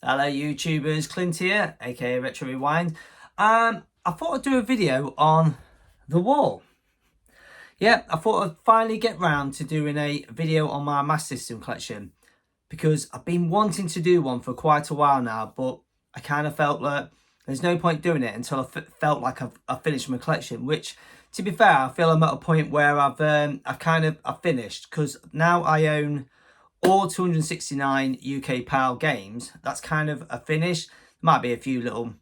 Hello YouTubers, Clint here, aka RetroRewind. I thought I'd do a video on the wall. Yeah, I thought I'd finally get round to doing a video on my Master System collection because I've been wanting to do one for quite a while now, but I kind of felt that there's no point doing it until I felt like I've finished my collection, which, to be fair, I feel I'm at a point where I've finished, because now I own all 269 UK PAL games. That's kind of a finish. Might be a few little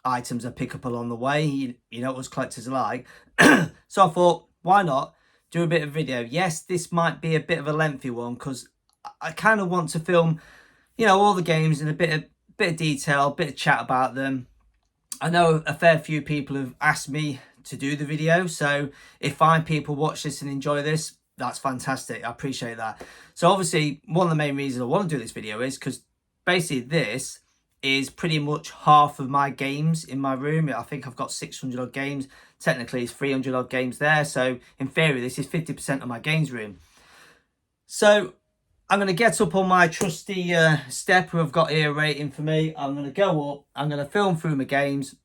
items I pick up along the way. You know what us collectors are like. So I thought, why not do a bit of video? Yes, this might be a bit of a lengthy one because I kind of want to film, all the games in a bit of detail, a bit of chat about them. I know a fair few people have asked me to do the video, so if 5 people watch this and enjoy this, that's fantastic. I appreciate that. So obviously, one of the main reasons I want to do this video is because basically this is pretty much half of my games in my room. I think I've got 600 odd games. Technically, it's 300 odd games there. So in theory, this is 50% of my games room. So I'm going to get up on my trusty step I've got here waiting for me. I'm going to go up. I'm going to film through my games,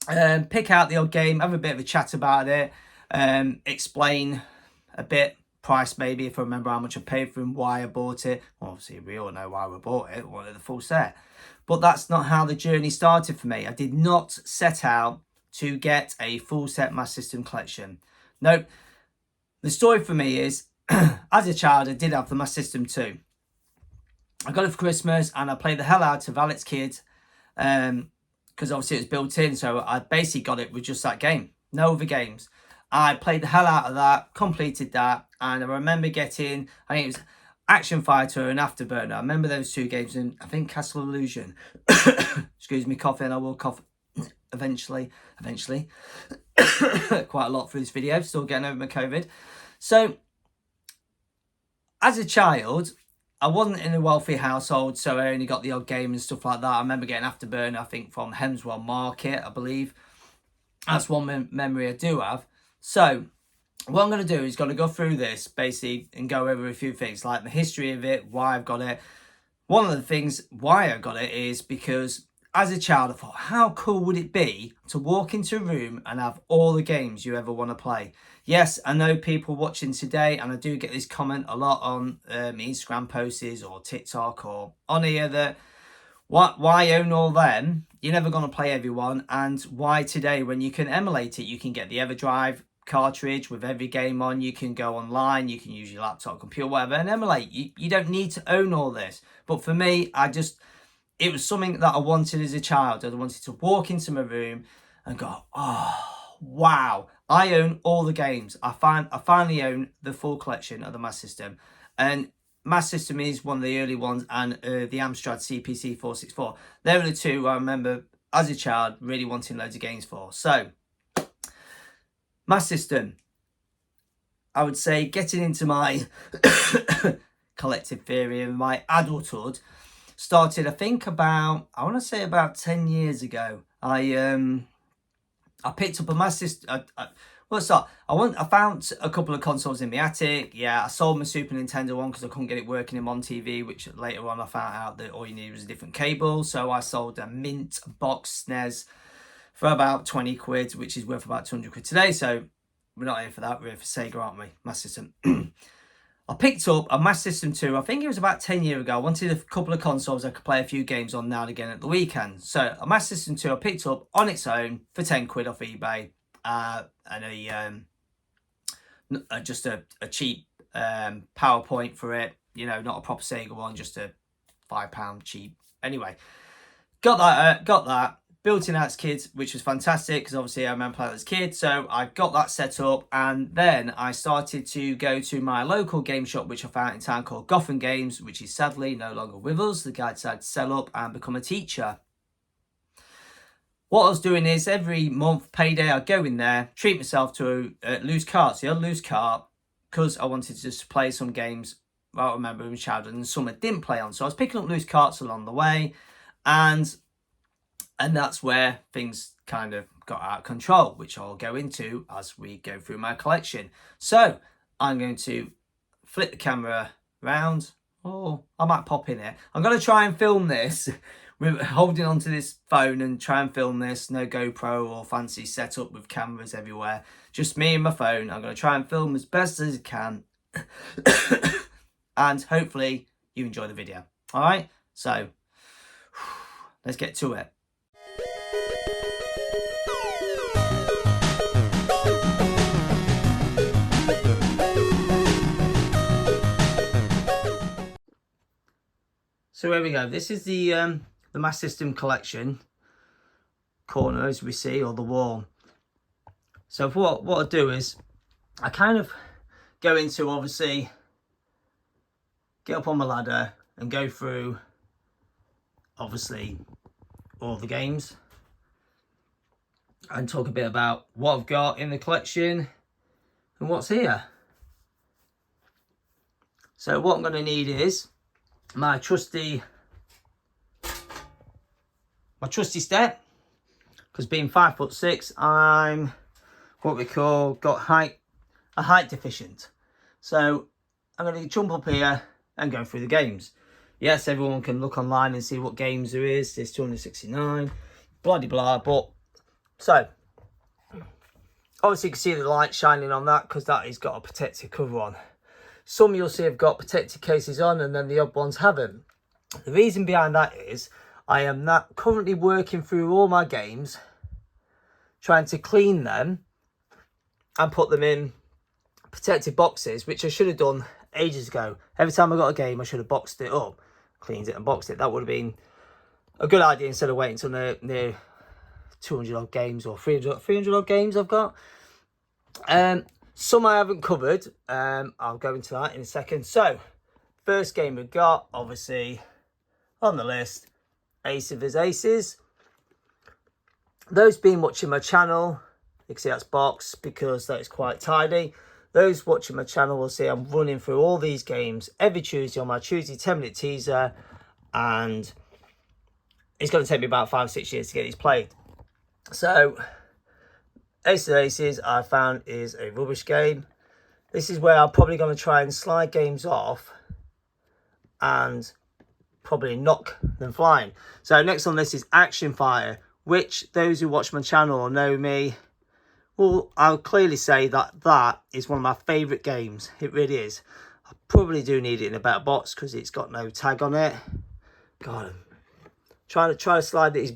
pick out the odd game, have a bit of a chat about it, explain a bit, price maybe, if I remember how much I paid for them, why I bought it. Well, obviously, we all know why we bought it, wanted the full set. But that's not how the journey started for me. I did not set out to get a full set Master System collection. Nope. The story for me is, as a child, I did have the Master System 2. I got it for Christmas and I played the hell out of Alex Kidd, because obviously it was built in. So I basically got it with just that game, no other games. I played the hell out of that, completed that, and I remember getting, I think it was Action Fighter and Afterburner. I remember those 2 games, and I think Castle Illusion. Excuse me, coughing, I will cough eventually. Quite a lot through this video, still getting over my COVID. So, as a child, I wasn't in a wealthy household, so I only got the odd game and stuff like that. I remember getting Afterburner, I think, from Hemswell Market, I believe. That's one memory I do have. So, what I'm going to do is going to go through this, basically, and go over a few things, like the history of it, why I've got it. One of the things why I got it is because, as a child, I thought, how cool would it be to walk into a room and have all the games you ever want to play? Yes, I know people watching today, and I do get this comment a lot on Instagram posts or TikTok or on here, that why own all them? You're never going to play everyone. And why today, when you can emulate it, you can get the EverDrive cartridge with every game on, you can go online, you can use your laptop, computer, whatever, and emulate. You don't need to own all this. But for me, it was something that I wanted as a child. I wanted to walk into my room and go, oh, wow, I own all the games. I finally own the full collection of the Master System. And Master System is one of the early ones, and the Amstrad CPC 464. They were the 2 I remember as a child really wanting loads of games for. So, Master System, I would say, getting into my collective theory and my adulthood started, I think, about 10 years ago. I picked up a Master System. I found a couple of consoles in the attic. Yeah, I sold my Super Nintendo one because I couldn't get it working in Mon TV, which later on I found out that all you needed was a different cable. So I sold a Mint box SNES for about 20 quid, which is worth about 200 quid today. So we're not here for that. We're here for Sega, aren't we? Master System. I picked up a Master System 2. I think it was about 10 years ago. I wanted a couple of consoles I could play a few games on now and again at the weekend. So a Master System 2 I picked up on its own for 10 quid off eBay. And just a cheap PowerPoint for it. Not a proper Sega one, just a £5 cheap. Anyway, got that. Built in as kids, which was fantastic because obviously I remember playing as a kid. So I got that set up, and then I started to go to my local game shop, which I found in town, called Gotham Games, which is sadly no longer with us. The guy decided to sell up and become a teacher. What I was doing is every month, payday, I'd go in there, treat myself to loose carts, the old loose cart, because I wanted to just play some games I remember in childhood and some I didn't play on. So I was picking up loose carts along the way, and that's where things kind of got out of control, which I'll go into as we go through my collection. So I'm going to flip the camera round. Oh, I might pop in it. I'm going to try and film this holding onto this phone and try and film this. No GoPro or fancy setup with cameras everywhere. Just me and my phone. I'm going to try and film as best as I can. And hopefully you enjoy the video. Alright, so let's get to it. So here we go. This is the Master System collection corner, as we see, or the wall. So what I do is I kind of go into, obviously, get up on my ladder and go through, obviously, all the games and talk a bit about what I've got in the collection and what's here. So what I'm going to need is my trusty step, because being 5'6", I'm what we call got a height deficient. So I'm going to jump up here and go through the games. Yes, everyone can look online and see what games there is. There's 269, blah blah. But so obviously you can see the light shining on that because that has got a protective cover on. Some you'll see have got protective cases on, and then the odd ones haven't. The reason behind that is I am not currently working through all my games, trying to clean them and put them in protective boxes, which I should have done ages ago. Every time I got a game, I should have boxed it up, cleaned it and boxed it. That would have been a good idea instead of waiting until near 200 odd games or 300 odd games I've got. Some I haven't covered. I'll go into that in a second. So, first game we've got, obviously, on the list, Ace of His Aces. Those been watching my channel, you can see that's boxed because that is quite tidy. Those watching my channel will see I'm running through all these games every Tuesday on my Tuesday 10-minute teaser, and it's going to take me about 5-6 years to get these played. So, Ace of Aces I found is a rubbish game. This is where I'm probably going to try and slide games off and probably knock them flying. So next on this is Action Fire, which those who watch my channel or know me, well, I'll clearly say that that is one of my favourite games. It really is. I probably do need it in a better box because it's got no tag on it. God, I'm trying to slide these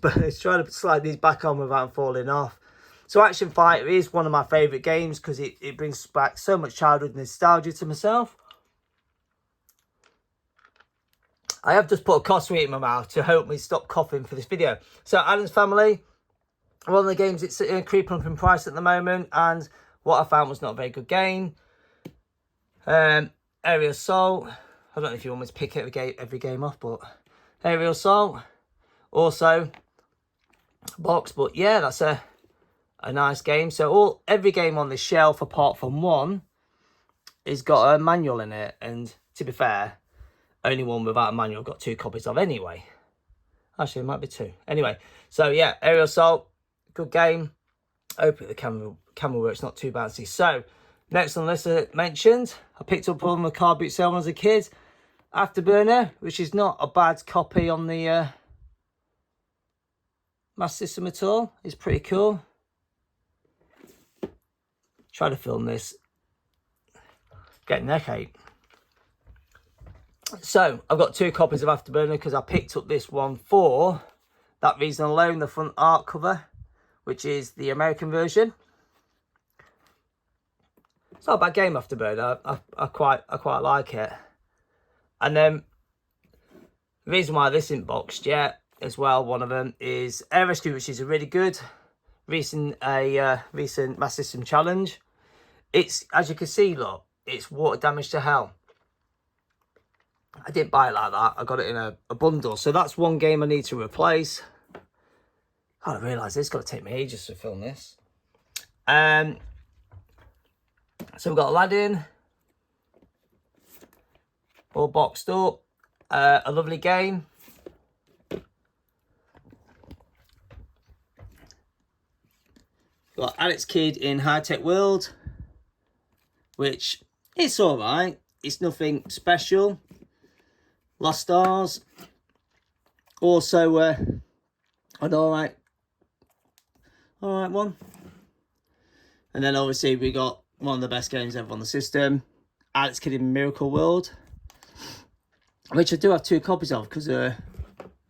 back on without falling off. So Action Fighter is one of my favourite games because it brings back so much childhood nostalgia to myself. I have just put a cough sweet in my mouth to help me stop coughing for this video. So Addams Family, one of the games it's creeping up in price at the moment, and what I found was not a very good game. Aerial Assault, I don't know if you want me to pick every game off, but Aerial Assault, also box, but yeah, that's a nice game. So every game on this shelf apart from one has got a manual in it, and to be fair, only one without a manual I've got 2 copies of anyway. Actually, it might be 2. Anyway, so yeah, Aerial Assault, good game. Hopefully the camera works not too bouncy. So, next on the list I mentioned, I picked up on the car boot sale when I was a kid. Afterburner, which is not a bad copy on the Master System at all. It's pretty cool. Try to film this. Get neck ache. So, I've got 2 copies of Afterburner because I picked up this one for that reason alone, the front art cover, which is the American version. It's not a bad game, Afterburner. I quite like it. And then, the reason why this isn't boxed yet, as well, one of them is Air Rescue, which is a really good recent Master System challenge. It's, as you can see, look, it's water damage to hell. I didn't buy it like that. I got it in a bundle. So that's one game I need to replace. God, I realise it's got to take me ages to film this. So we've got Aladdin. All boxed up. A lovely game. Got Alex Kidd in High Tech World, which it's alright. It's nothing special. Lost Stars. Also an alright one. And then obviously we got one of the best games ever on the system, Alex Kidd in Miracle World, which I do have 2 copies of because I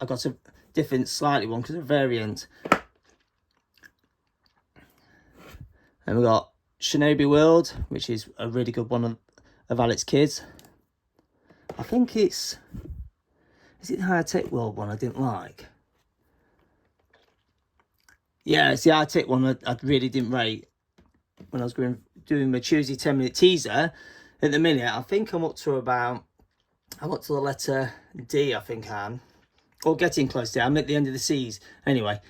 got a different slightly one because of variant. And we got Shinobi World, which is a really good one of Alex Kidd's. I think is it the High Tech World one I didn't like? Yeah, it's the High Tech one I really didn't rate when I was doing my Tuesday 10-minute teaser. At the minute, I think I'm up to the letter D, I think I am. Or getting close to it. I'm at the end of the C's. Anyway,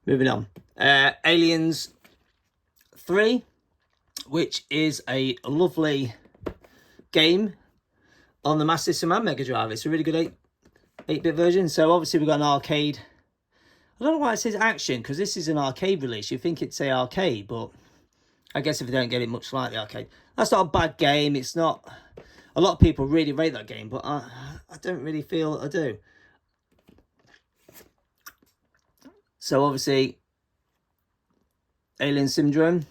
moving on. Aliens 3, which is a lovely game on the Master System and Mega Drive. It's a really good 8-bit version. So obviously we've got an arcade. I don't know why it says action, because this is an arcade release. You'd think it'd say arcade, but I guess if you don't get it, much like the arcade. That's not a bad game. It's not... A lot of people really rate that game, but I don't really feel I do. So obviously, Alien Syndrome.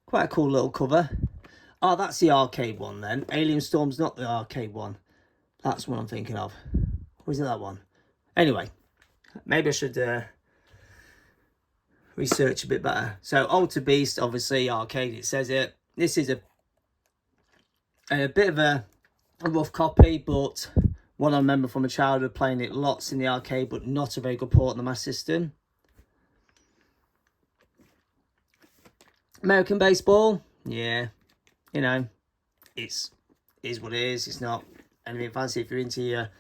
Quite a cool little cover. Oh, that's the arcade one then. Alien Storm's not the arcade one. That's what I'm thinking of. Or is it that one? Anyway, maybe I should research a bit better. So, Alter Beast, obviously, arcade, it says it. This is a bit of a rough copy, but one I remember from a childhood playing it lots in the arcade, but not a very good port on the Master System. American Baseball, yeah, you know, is what it is. It's not anything fancy. If you're into your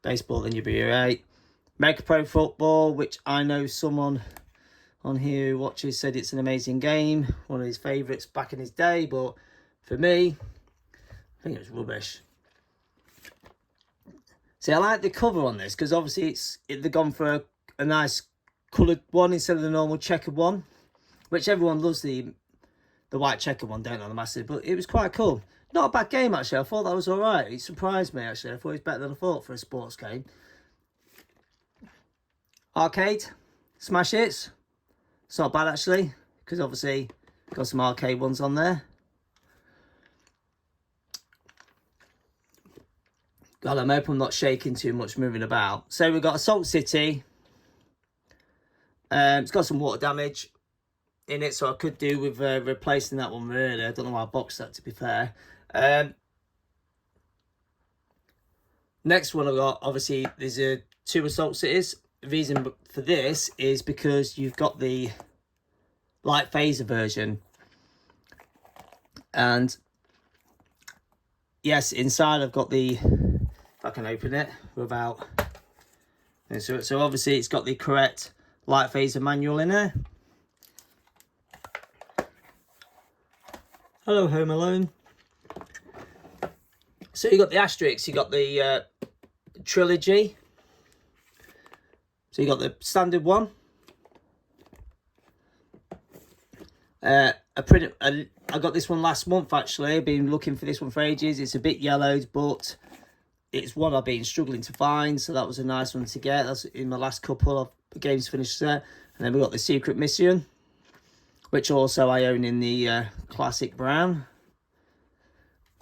baseball, then you'll be alright. Mega Pro Football, which I know someone on here who watches said it's an amazing game, one of his favourites back in his day, but for me, I think it was rubbish. See, I like the cover on this because obviously they've gone for a nice coloured one instead of the normal checkered one, which everyone loves the white checkered one, don't they, on the Master, but it was quite cool. Not a bad game, actually. I thought that was alright. It surprised me, actually. I thought it was better than I thought for a sports game. Arcade, Smash Hits. It's not bad, actually, because obviously got some arcade ones on there. God, I'm hoping I'm not shaking too much, moving about. So we've got Assault City. It's got some water damage in it, so I could do with replacing that one really. I don't know why I boxed that, to be fair. Next one I've got, obviously, there's 2 Assault Cities. The reason for this is because you've got the light phaser version. And yes, inside I've got the... If I can open it without... So obviously it's got the correct light phaser manual in there. Hello, Home Alone. So you got the asterisks, you got the trilogy. So you got the standard one. I got this one last month, actually. I've been looking for this one for ages. It's a bit yellowed, but it's one I've been struggling to find, so that was a nice one to get. That's in my last couple of games finished there. And then we got the Secret Mission, which also I own in the classic brown.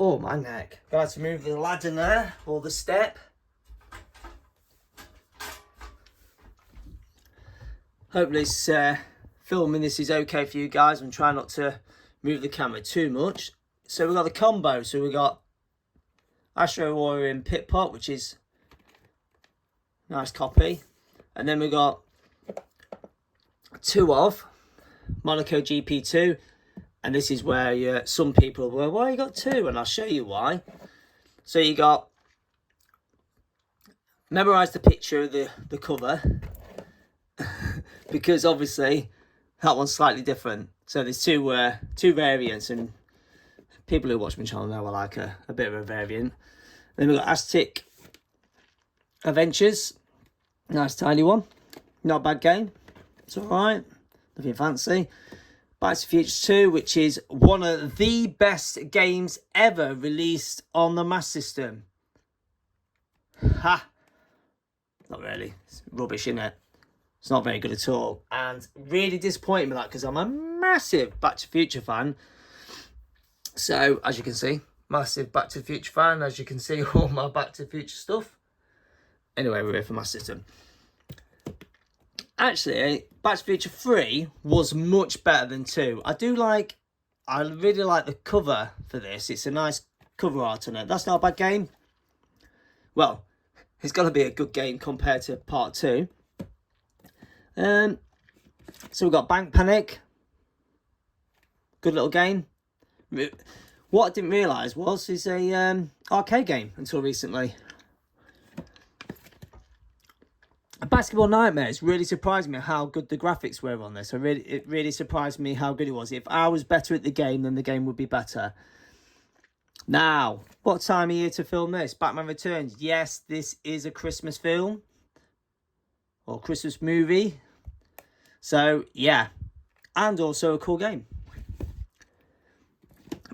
Oh, my neck. Got to move the ladder there, or the step. Hopefully this filming this is okay for you guys. I'm trying not to move the camera too much. So we've got the combo. So we've got Astro Warrior in Pit Pot, which is a nice copy. And then we've got 2 of Monaco GP2. And this is where some people were, why you got 2? And I'll show you why. So you got, memorise the picture of the cover. Because obviously that one's slightly different. So there's two variants, and people who watch my channel know I like a bit of a variant. Then we've got Aztec Adventures. Nice tiny one. Not a bad game. It's alright. Nothing fancy. Back to the Future 2, which is one of the best games ever released on the Master System. Ha! Not really. It's rubbish, isn't it? It's not very good at all. And really disappointing with that because I'm a massive Back to the Future fan. So, as you can see, massive Back to the Future fan. As you can see, all my Back to the Future stuff. Anyway, we're here for my system. Actually, Back to the Future 3 was much better than 2. I really like the cover for this. It's a nice cover art on it. That's not a bad game. Well, it's got to be a good game compared to part 2. So we've got Bank Panic. Good little game. What I didn't realise is a arcade game until recently. Basketball Nightmares really surprised me how good the graphics were on this. It really surprised me how good it was. If I was better at the game, then the game would be better. Now, what time of year to film this? Batman Returns. Yes, this is a Christmas film. Or Christmas movie. So, yeah. And also a cool game.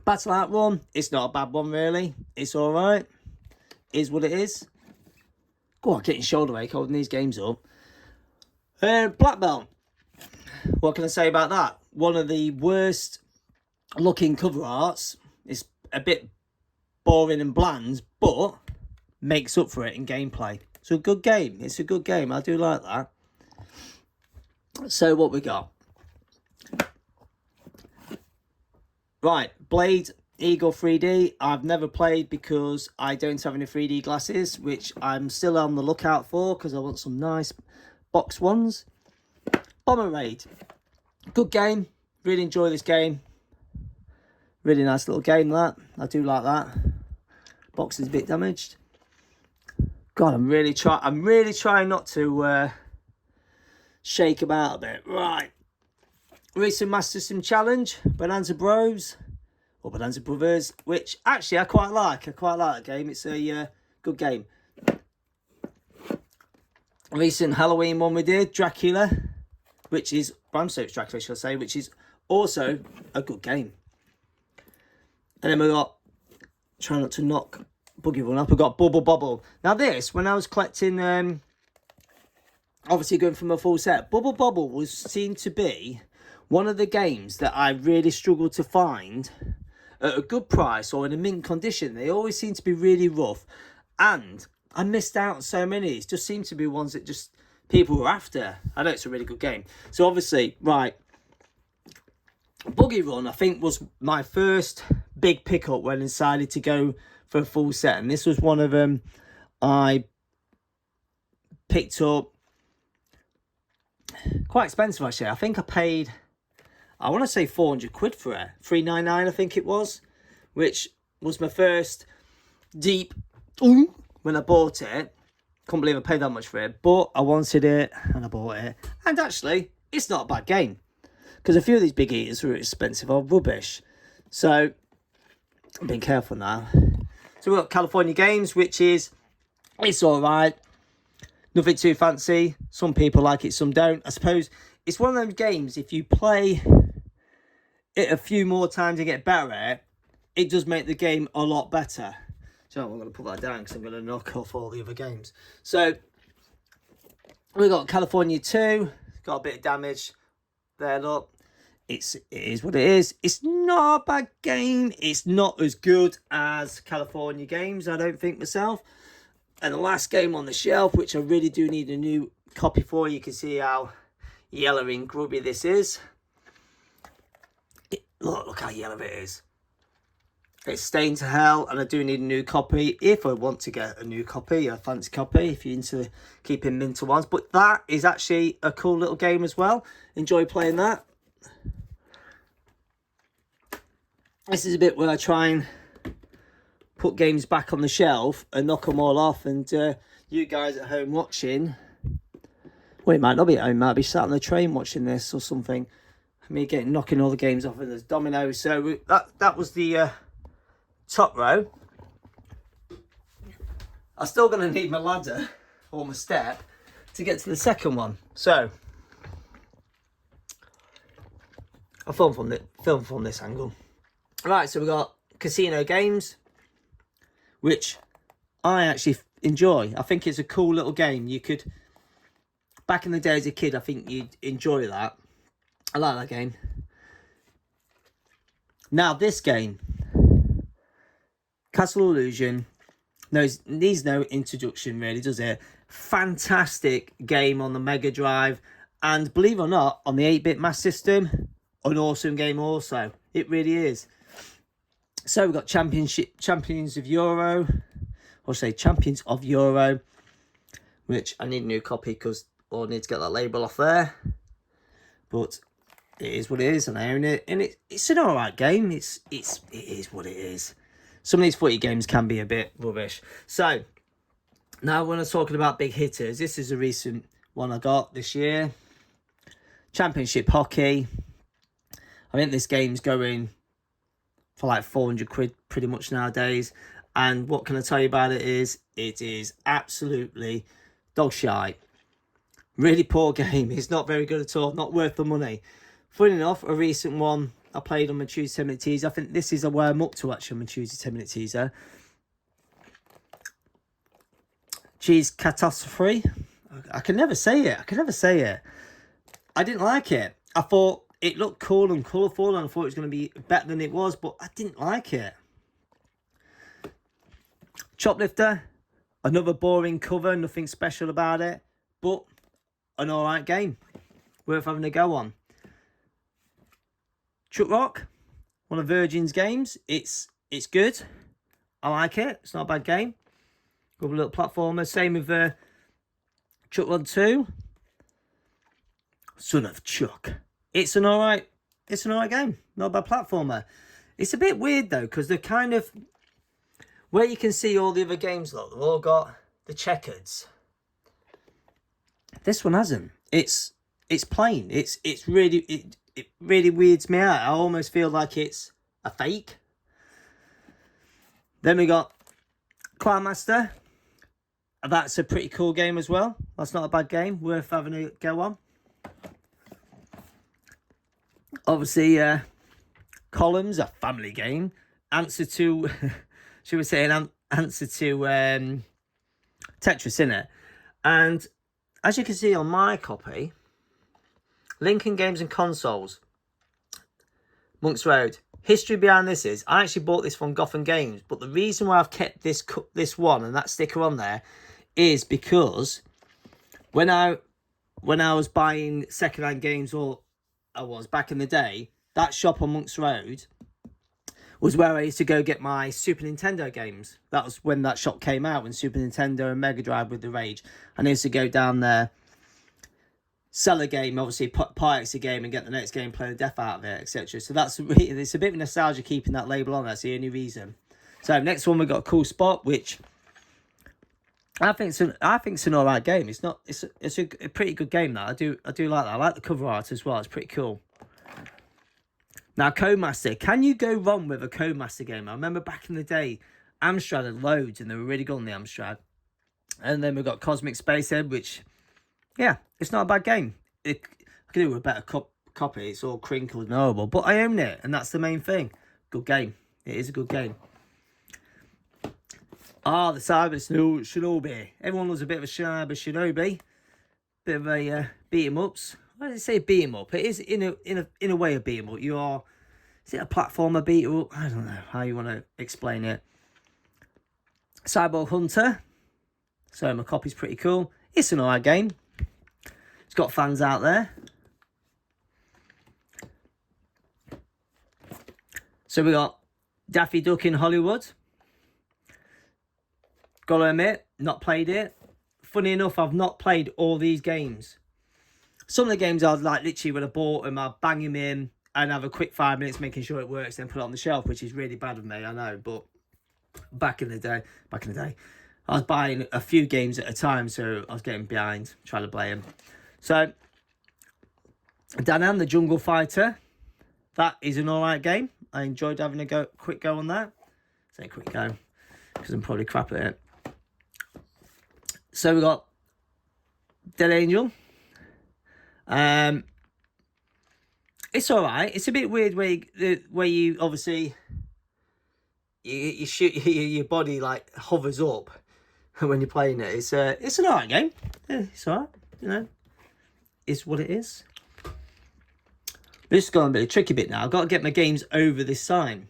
Battle Out one. It's not a bad one, really. It's alright. Is what it is. Go on, getting shoulder ache holding these games up. Black Belt. What can I say about that? One of the worst looking cover arts. It's a bit boring and bland, but makes up for it in gameplay. It's a good game. It's a good game. I do like that. So what we got? Right, Blade Eagle 3D. I've never played because I don't have any 3D glasses, which I'm still on the lookout for because I want some nice box ones. Bomber Raid. Good game. Really enjoy this game. Really nice little game, that. I do like that. Box is a bit damaged. God, I'm really trying not to shake about a bit. Right. Recent Master System Challenge. Bonanza Bros. Or Bonanza Brothers. Which, actually, I quite like. I quite like that game. It's a good game. Recent Halloween one we did. Dracula. Which is... Bram Stoker's Dracula, shall I say. Which is also a good game. And then we got... Try not to knock Buggy Run up. We got Bubble Bobble. Now this, when I was collecting... obviously going from a full set. Bubble Bobble seemed to be one of the games that I really struggled to find at a good price or in a mint condition. They always seem to be really rough. And I missed out on so many. It just seemed to be ones that just people were after. I know it's a really good game. So obviously, right. Buggy Run, I think, was my first big pickup when I decided to go for a full set. And this was one of them I picked up. Quite expensive, actually. I think I paid, I want to say 400 quid for it. 399, I think it was. Which was my first deep when I bought it. Couldn't believe I paid that much for it. But I wanted it and I bought it. And actually, it's not a bad game. Because a few of these big eaters are expensive or rubbish. So, I'm being careful now. So we've got California Games, which is, it's alright. Nothing too fancy. Some people like it, some don't. I suppose it's one of those games, if you play it a few more times and get better at it, it does make the game a lot better. So I'm going to put that down because I'm going to knock off all the other games. So, we've got California 2. Got a bit of damage there, look. It is what it is. It's not a bad game. It's not as good as California Games, I don't think myself. And the last game on the shelf, which I really do need a new copy for. You can see how yellow and grubby this is. Look how yellow it is. It's stained to hell, and I do need a new copy if I want to get a new copy, a fancy copy, if you're into keeping minter ones. But that is actually a cool little game as well. Enjoy playing that. This is a bit where I try and put games back on the shelf and knock them all off. And you guys at home watching, well, it might not be at home, might be sat on the train watching this or something. Me knocking all the games off, and there's dominoes. So that was the top row. I'm still going to need my ladder or my step to get to the second one. So I'll film from this angle. Right, so we've got Casino Games, which I actually enjoy. I think it's a cool little game. You could, back in the day as a kid, I think you'd enjoy that. I like that game. Now this game, Castle Illusion, needs no introduction really, does it? Fantastic game on the Mega Drive, and believe it or not, on the 8-bit Master System, an awesome game also. It really is. So we've got Champions of Euro, which I need a new copy because I need to get that label off there. But it is what it is, and I own it, and it's an alright game. It is what it is. Some of these footy games can be a bit rubbish. So now when I'm talking about big hitters, this is a recent one I got this year. Championship Hockey. I think this game's going for like 400 quid pretty much nowadays. And what can I tell you about it is absolutely dog shite. Really poor game. It's not very good at all. Not worth the money. Funny enough, a recent one I played on my Tuesday 10-minute teaser. I think this is where I'm up to actually on my Tuesday 10-minute teaser. Cheese Catastrophe. I can never say it. I didn't like it. I thought it looked cool and colourful, and I thought it was going to be better than it was, but I didn't like it. Choplifter. Another boring cover, nothing special about it, but an alright game. Worth having a go on. Chuck Rock, one of Virgin's games. It's good. I like it. It's not a bad game. Good little platformer. Same with Chuck Rod 2. Son of Chuck. It's an alright game. Not a bad platformer. It's a bit weird though, because they're kind of where you can see all the other games, look, they've all got the checkers. This one hasn't. It's plain. It really weirds me out. I almost feel like it's a fake. Then we got Clown Master. That's a pretty cool game as well. That's not a bad game. Worth having a go on. Obviously, Columns, a family game. Answer to, should we say, an answer to Tetris, innit? And as you can see on my copy, Lincoln Games and Consoles, Monks Road. History behind this is, I actually bought this from Gotham Games, but the reason why I've kept this one and that sticker on there is because when I was buying second-hand games, or I was back in the day, that shop on Monks Road was where I used to go get my Super Nintendo games. That was when that shop came out, when Super Nintendo and Mega Drive were the rage. And I used to go down there, sell a game, obviously pirates a game and get the next game, play the death out of it, etc. So it's a bit of nostalgia keeping that label on. That's the only reason. So next one, we've got Cool Spot, which I think it's an alright game. It's a pretty good game. That I do like that. I like the cover art as well. It's pretty cool. Now, Codemaster. Can you go wrong with a Codemaster game? I remember back in the day, Amstrad had loads, and they were really good on the Amstrad. And then we've got Cosmic Spacehead, which, yeah, it's not a bad game. I could do with a better copy. It's all crinkled and horrible, but I own it, and that's the main thing. Good game. It is a good game. Ah, the Cyber Shinobi. Everyone was a bit of a Cyber Shinobi. Bit of a beat 'em ups. Why did I say beat 'em up? It is in a way a beat 'em up. Is it a platformer beat 'em up? I don't know how you want to explain it. Cyborg Hunter. So my copy's pretty cool. It's an alright game. It's got fans out there. So we got Daffy Duck in Hollywood. Gotta admit, not played it. Funny enough, I've not played all these games. Some of the games I'd like literally when I bought them, I'd bang them in and have a quick 5 minutes making sure it works, then put it on the shelf, which is really bad of me, I know. But back in the day, I was buying a few games at a time, so I was getting behind trying to play them. So, Danan, the Jungle Fighter, that is an alright game. I enjoyed having a quick go on that. Say quick go, because I'm probably crap at it. So we got Dead Angel. It's alright. It's a bit weird where you obviously you shoot your body like hovers up, when you're playing it. It's an alright game. Yeah, it's alright, you know. It's what it is. This is going to be a tricky bit now. I've got to get my games over this sign.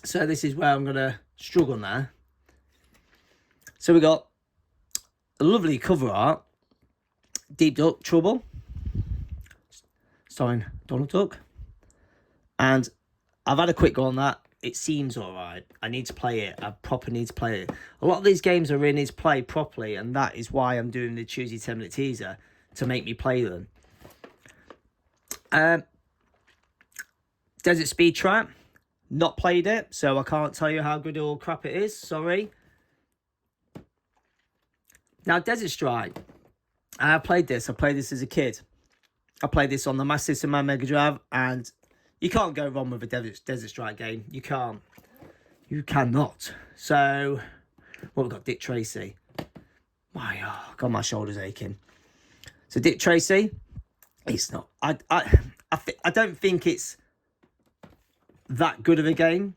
So this is where I'm going to struggle now. So we got a lovely cover art. Deep Duck Trouble. Starring Donald Duck. And I've had a quick go on that. It seems alright. I need to play it. I proper need to play it. A lot of these games I really need to play properly, and that is why I'm doing the Tuesday 10-minute teaser, to make me play them. Desert Speed Trap. Not played it, so I can't tell you how good or crap it is. Sorry. Now, Desert Strike. I played this. I played this as a kid. I played this on the Master System and Mega Drive, and you can't go wrong with a Desert Strike game. You can't. You cannot. So, what we've got, Dick Tracy. God, my shoulder's aching. So, Dick Tracy, it's not. I don't think it's that good of a game.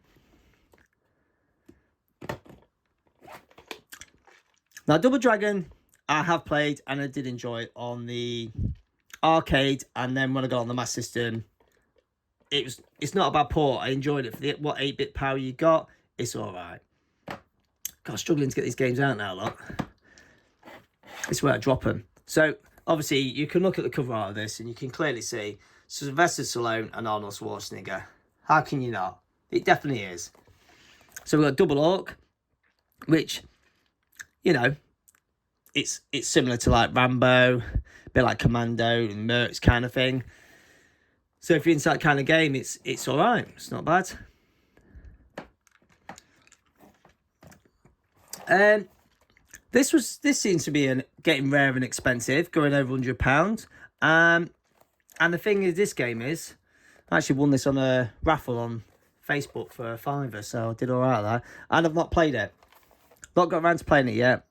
Now, Double Dragon, I have played and I did enjoy it on the arcade, and then when I got on the Master System, it's not a bad port. I enjoyed it for what 8-bit power you got. It's all right. God, struggling to get these games out now, look. It's where I drop them. So obviously you can look at the cover art of this and you can clearly see Sylvester Stallone and Arnold Schwarzenegger. How can you not? It definitely is. So we've got Double Hawk, which, you know, it's similar to like Rambo, a bit like Commando and Mercs kind of thing. So if you're into that kind of game, it's all right. It's not bad. This seems to be getting rare and expensive, going over £100. And the thing is, this game is, I actually won this on a raffle on Facebook for a £5, so I did all right at that. And I've not played it. Not got around to playing it yet.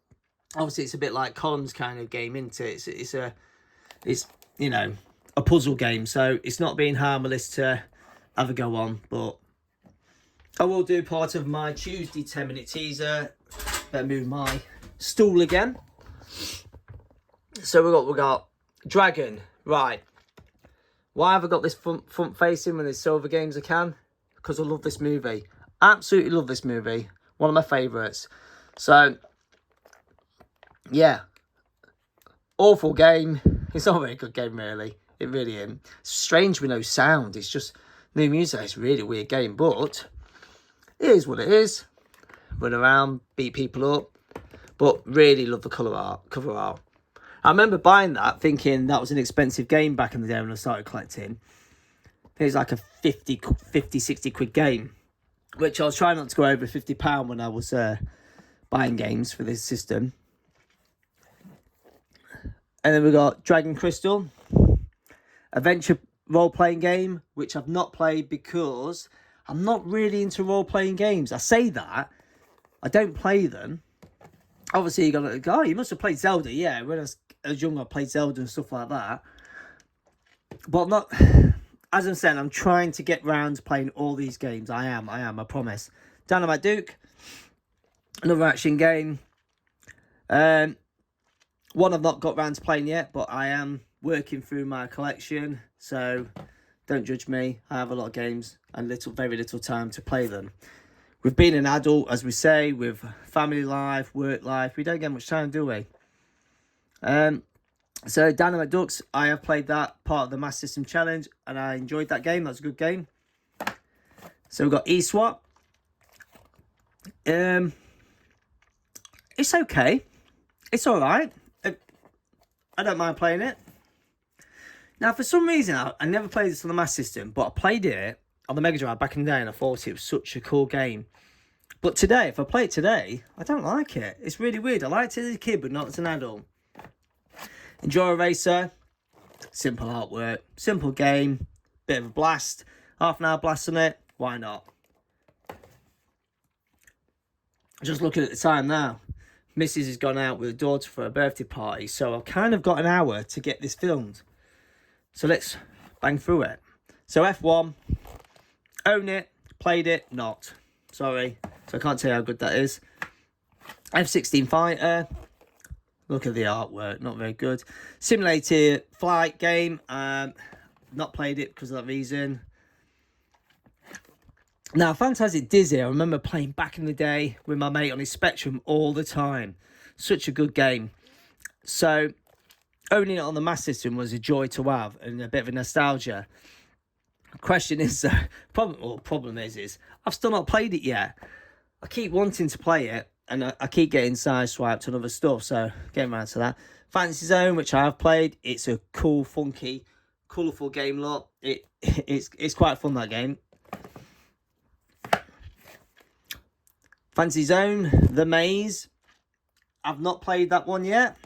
Obviously, it's a bit like Colin's kind of game, isn't it? It's you know, a puzzle game, so it's not being harmless to have a go on, but I will do part of my Tuesday 10-minute teaser. Better move my stool again. So we got Dragon, right. Why have I got this front facing when there's silver games I can? Because I love this movie. Absolutely love this movie. One of my favourites. So, yeah. Awful game. It's not a very good game, really. It really isn't. It's strange with no sound. It's just new music. It's a really weird game, but it is what it is. Run around, beat people up. But really love the cover art. I remember buying that, thinking that was an expensive game back in the day when I started collecting. It was like a 50, 60 quid game, which I was trying not to go over £50 when I was buying games for this system. And then we got Dragon Crystal, adventure role-playing game, which I've not played because I'm not really into role-playing games. I say that, I don't play them. Obviously, you got to go, oh, you must have played Zelda. Yeah, when I was younger, I played Zelda and stuff like that. But I'm not, as I'm saying, I'm trying to get round to playing all these games. I am, I promise. Dynamite Duke, another action game. One I've not got round to playing yet, but I am working through my collection, so don't judge me. I have a lot of games and very little time to play them. With being an adult, as we say, with family life, work life, we don't get much time, do we? So Dynamite Ducks, I have played that part of the Master System Challenge, and I enjoyed that game. That's a good game. So we've got eSWAT. It's okay. It's all right. I don't mind playing it. Now, for some reason, I never played this on the Master System, but I played it on the Mega Drive back in the day, and I thought it was such a cool game. But today, if I play it today, I don't like it. It's really weird. I liked it as a kid, but not as an adult. Enjoy Racer. Simple artwork. Simple game. Bit of a blast. Half an hour blast on it. Why not? Just looking at the time now. Mrs. has gone out with her daughter for a birthday party, so I've kind of got an hour to get this filmed. So let's bang through it. So F1, own it, played it, not. Sorry, so I can't tell you how good that is. F-16 fighter. Look at the artwork, not very good. Simulator flight game. Not played it because of that reason. Now, Fantastic Dizzy, I remember playing back in the day with my mate on his Spectrum all the time. Such a good game. So, owning it on the Master System was a joy to have and a bit of a nostalgia. Question is, problem is I've still not played it yet. I keep wanting to play it, and I keep getting sideswiped and other stuff, so getting around to that. Fantasy Zone, which I have played, it's a cool, funky, colourful game lot. It's quite fun, that game. Fantasy Zone, The Maze. I've not played that one yet.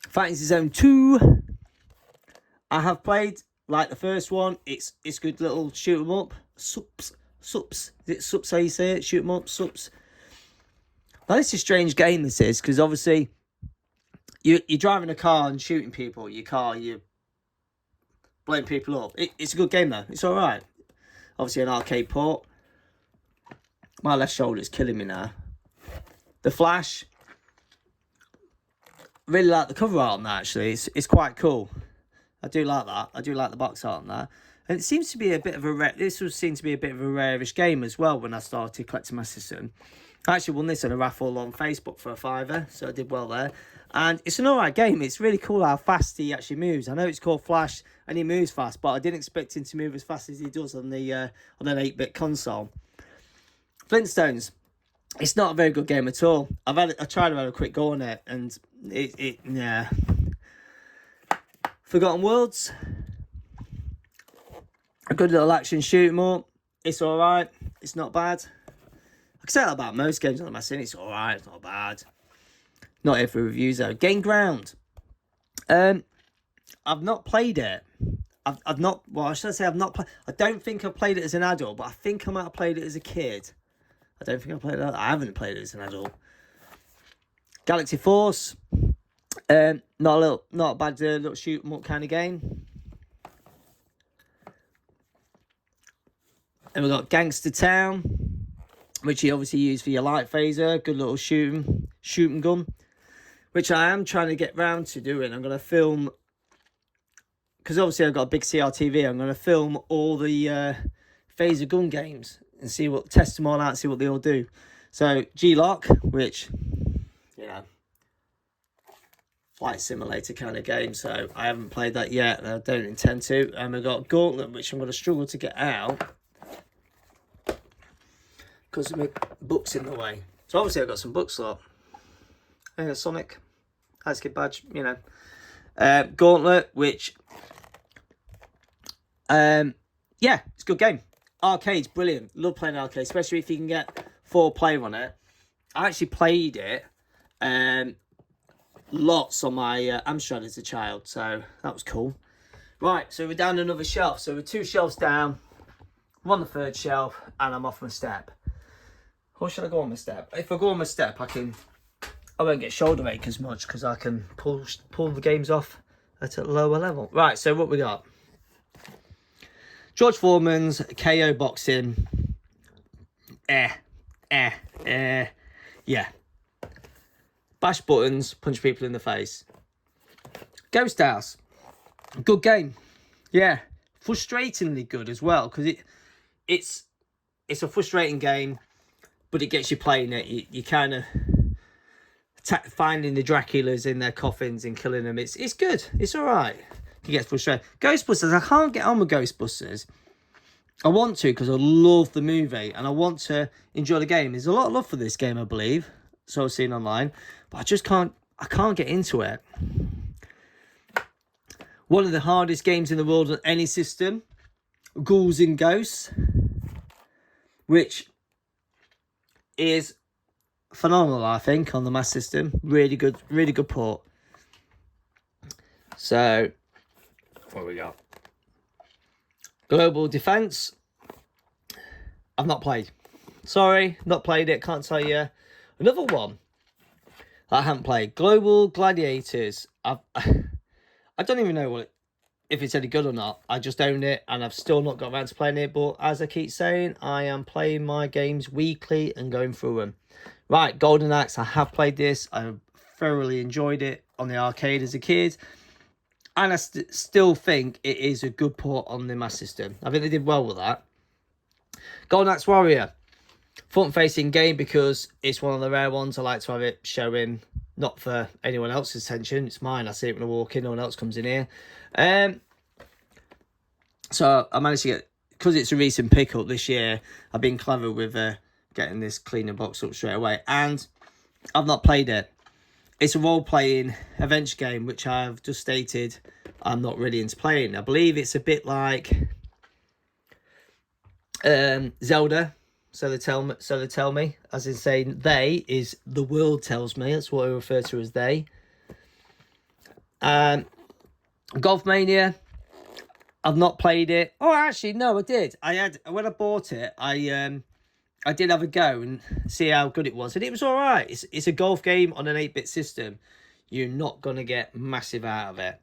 Fantasy Zone 2. I have played, like the first one. It's good little shoot 'em up. Sups. Is it sups how you say it? Shoot 'em up, sups. Now, this is a strange game, this is, because obviously you're driving a car and shooting people. Your car, you're blowing people up. It's a good game, though. It's all right. Obviously, an arcade port. My left shoulder is killing me now. The Flash. Really like the cover art on that, actually. It's quite cool. I do like that. I do like the box art on that. And it seems to be a bit of a this was seen to be a bit of a rarish game as well when I started collecting my system. I actually won this on a raffle on Facebook for a £5, so I did well there. And it's an alright game. It's really cool how fast he actually moves. I know it's called Flash and he moves fast, but I didn't expect him to move as fast as he does on the on an 8-bit console. Flintstones. It's not a very good game at all. I tried to have a quick go on it, and yeah. Forgotten Worlds. A good little action shoot 'em up. It's alright. It's not bad. I can say that about most games on the Master. It's alright. It's not bad. Not here for reviews though. Game Ground. I've not played it. I've not. Well, I should say I've not played. I don't think I've played it as an adult, but I think I might have played it as a kid. I don't think I played it. I haven't played it as an adult. Galaxy Force. Not a bad little shoot 'em up kind of game. And we've got Gangster Town, which you obviously use for your light phaser. Good little shooting gun, which I am trying to get round to doing. I'm going to film, because obviously I've got a big CRTV. I'm going to film all the phaser gun games and test them all out, see what they all do. So G-Lock, which, you know, flight simulator kind of game. So I haven't played that yet, and I don't intend to. And we've got Gauntlet, which I'm going to struggle to get out because my book's in the way. So obviously I've got some books lot. And a Sonic, Ice Kid badge, you know. Gauntlet, which, yeah, it's a good game. Arcade's brilliant. Love playing arcade, especially if you can get 4-player on it. I actually played it lots on my Amstrad as a child, so that was cool. Right, so we're down another shelf. So we're 2 shelves down. I'm on the 3rd shelf, and I'm off my step. Or should I go on my step? If I go on my step, I won't get shoulder ache as much because I can pull the games off at a lower level. Right, so what we got? George Foreman's KO boxing. Yeah. Bash buttons, punch people in the face. Ghost House. Good game. Yeah. Frustratingly good as well, because it's a frustrating game, but it gets you playing it. You kind of finding the Draculas in their coffins and killing them. It's good. It's all right. It gets frustrating. Ghostbusters, I can't get on with Ghostbusters. I want to because I love the movie and I want to enjoy the game. There's a lot of love for this game, I believe. So I've seen online, but I just can't get into it. One of the hardest games in the world on any system, Ghouls and Ghosts, which is phenomenal, I think, on the Master System. Really good port. So, what we got? Global Defense. I've not played. Sorry, not played it. Can't tell you. Another one I haven't played. Global Gladiators. I don't even know what it... if it's any good or not. I just own it, and I've still not got around to playing it. But as I keep saying, I am playing my games weekly and going through them. Right, Golden Axe. I have played this. I thoroughly enjoyed it on the arcade as a kid. And I still think it is a good port on the Master System. I think they did well with that. Golden Axe Warrior. Front-facing game because it's one of the rare ones. I like to have it showing, not for anyone else's attention. It's mine. I see it when I walk in. No one else comes in here. So I managed to get, because it's a recent pickup this year, I've been clever with getting this cleaner box up straight away. And I've not played it. It's a role-playing adventure game, which I've just stated I'm not really into playing. I believe it's a bit like Zelda. So they tell me, as in saying they is the world tells me. That's what I refer to as they. Golf Mania. I've not played it. Oh, actually, no, I did. When I bought it, I did have a go and see how good it was, and it was all right. It's a golf game on an 8-bit system. You're not gonna get massive out of it.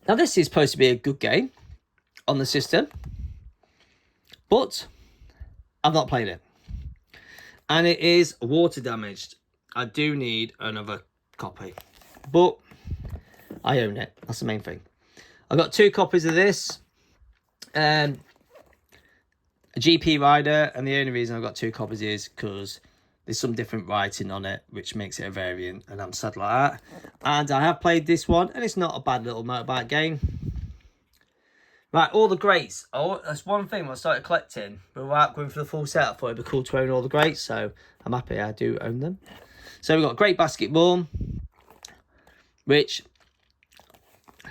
Now, this is supposed to be a good game on the system, but I've not played it. And it is water damaged. I do need another copy. But I own it. That's the main thing. I've got 2 copies of this. A GP Rider. And the only reason I've got 2 copies is because there's some different writing on it, which makes it a variant. And I'm sad like that. And I have played this one. And it's not a bad little motorbike game. Right, all the greats. Oh, that's one thing when I started collecting. But without going for the full set, I thought it'd be cool to own all the greats. So I'm happy I do own them. So we've got Great Basketball, which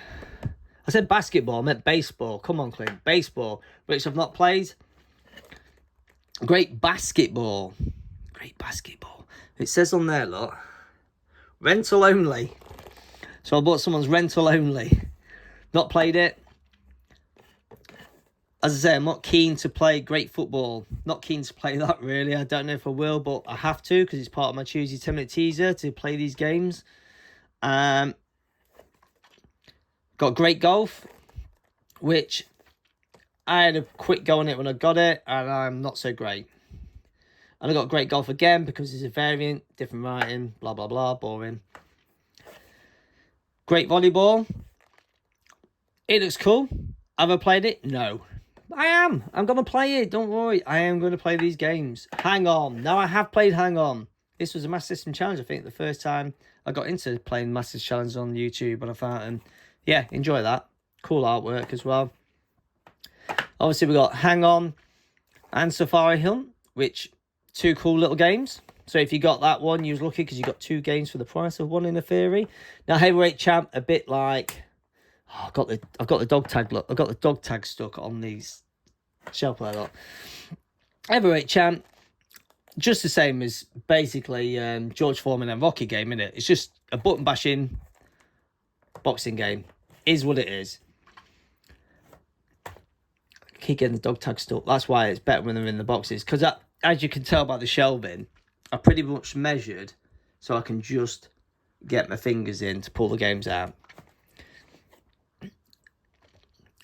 I said basketball, I meant baseball. Come on, Clint. Baseball, which I've not played. Great Basketball. Great Basketball. It says on there, look, rental only. So I bought someone's rental only. Not played it. As I say, I'm not keen to play Great Football. Not keen to play that, really. I don't know if I will, but I have to because it's part of my Tuesday 10-minute teaser to play these games. Got Great Golf, which I had a quick go on it when I got it, and I'm not so great. And I got Great Golf again because it's a variant, different writing, blah, blah, blah, boring. Great Volleyball. It looks cool. Have I played it? No. I am. I'm going to play it. Don't worry. I am going to play these games. Hang On. Now, I have played Hang On. This was a Master System Challenge, I think, the first time I got into playing Master System Challenge on YouTube. And I found, and yeah, enjoy that. Cool artwork as well. Obviously, we got Hang On and Safari Hunt, which 2 cool little games. So if you got that one, you was lucky because you got 2 games for the price of one in a theory. Now, Heavyweight Champ, a bit like... Oh, I've got the dog tag. Look, I've got the dog tag stuck on these shelf there. Look, Heavyweight Champ, just the same as basically George Foreman and Rocky game, isn't it? It's just a button bashing boxing game. Is what it is. Keep getting the dog tag stuck. That's why it's better when they're in the boxes. Because as you can tell by the shelving, I pretty much measured so I can just get my fingers in to pull the games out.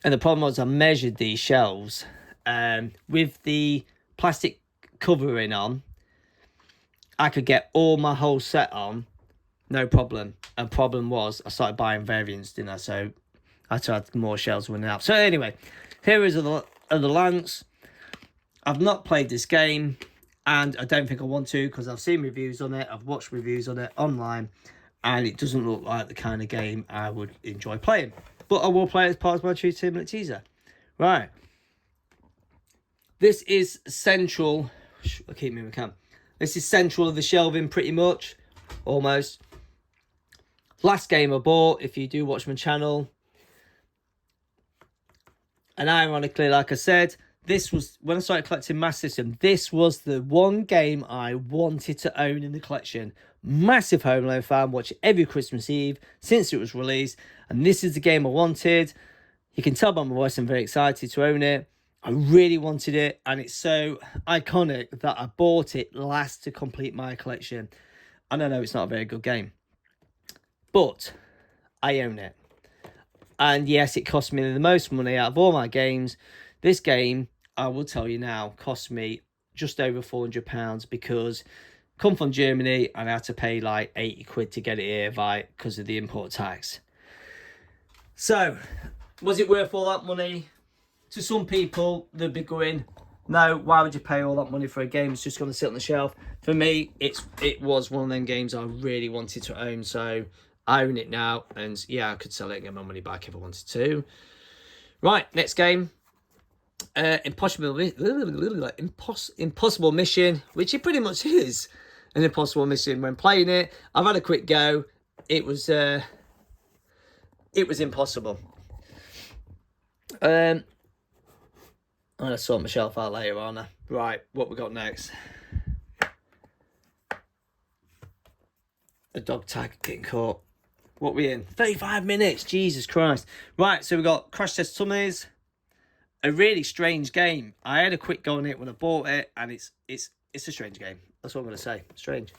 And the problem was I measured these shelves with the plastic covering on. I could get all my whole set on, no problem. And problem was I started buying variants, didn't I? So I had to add more shelves running out. So anyway, here is the Lance. I've not played this game, and I don't think I want to because I've seen reviews on it. I've watched reviews on it online, and it doesn't look like the kind of game I would enjoy playing. But I will play it as part of my Tuesday 10-minute teaser. Right. This is central. I keep moving the cam. This is central of the shelving pretty much. Almost. Last game I bought, if you do watch my channel. And ironically, like I said, this was, when I started collecting Master System, this was the one game I wanted to own in the collection. Massive Home Alone fan, watch it every Christmas Eve since it was released. And this is the game I wanted. You can tell by my voice I'm very excited to own it. I really wanted it, and it's so iconic that I bought it last to complete my collection. And I know it's not a very good game, but I own it. And yes, it cost me the most money out of all my games. This game, I will tell you now, cost me just over £400 because come from Germany and I had to pay like 80 quid to get it here because of the import tax. So, was it worth all that money? To some people, they'd be going, no, why would you pay all that money for a game? It's just going to sit on the shelf. For me, it was one of them games I really wanted to own, so I own it now, and yeah, I could sell it and get my money back if I wanted to. Right, next game. Impossible Mission, which it pretty much is an impossible mission. When playing it, I've had a quick go. It was impossible. I'm gonna sort my shelf out later, aren't I? Right, what we got next? A dog tag getting caught. What we in? 35 minutes. Jesus Christ. Right, so we got Crash Test Dummies. A really strange game. I had a quick go on it when I bought it, and it's a strange game. That's what I'm gonna say. Strange.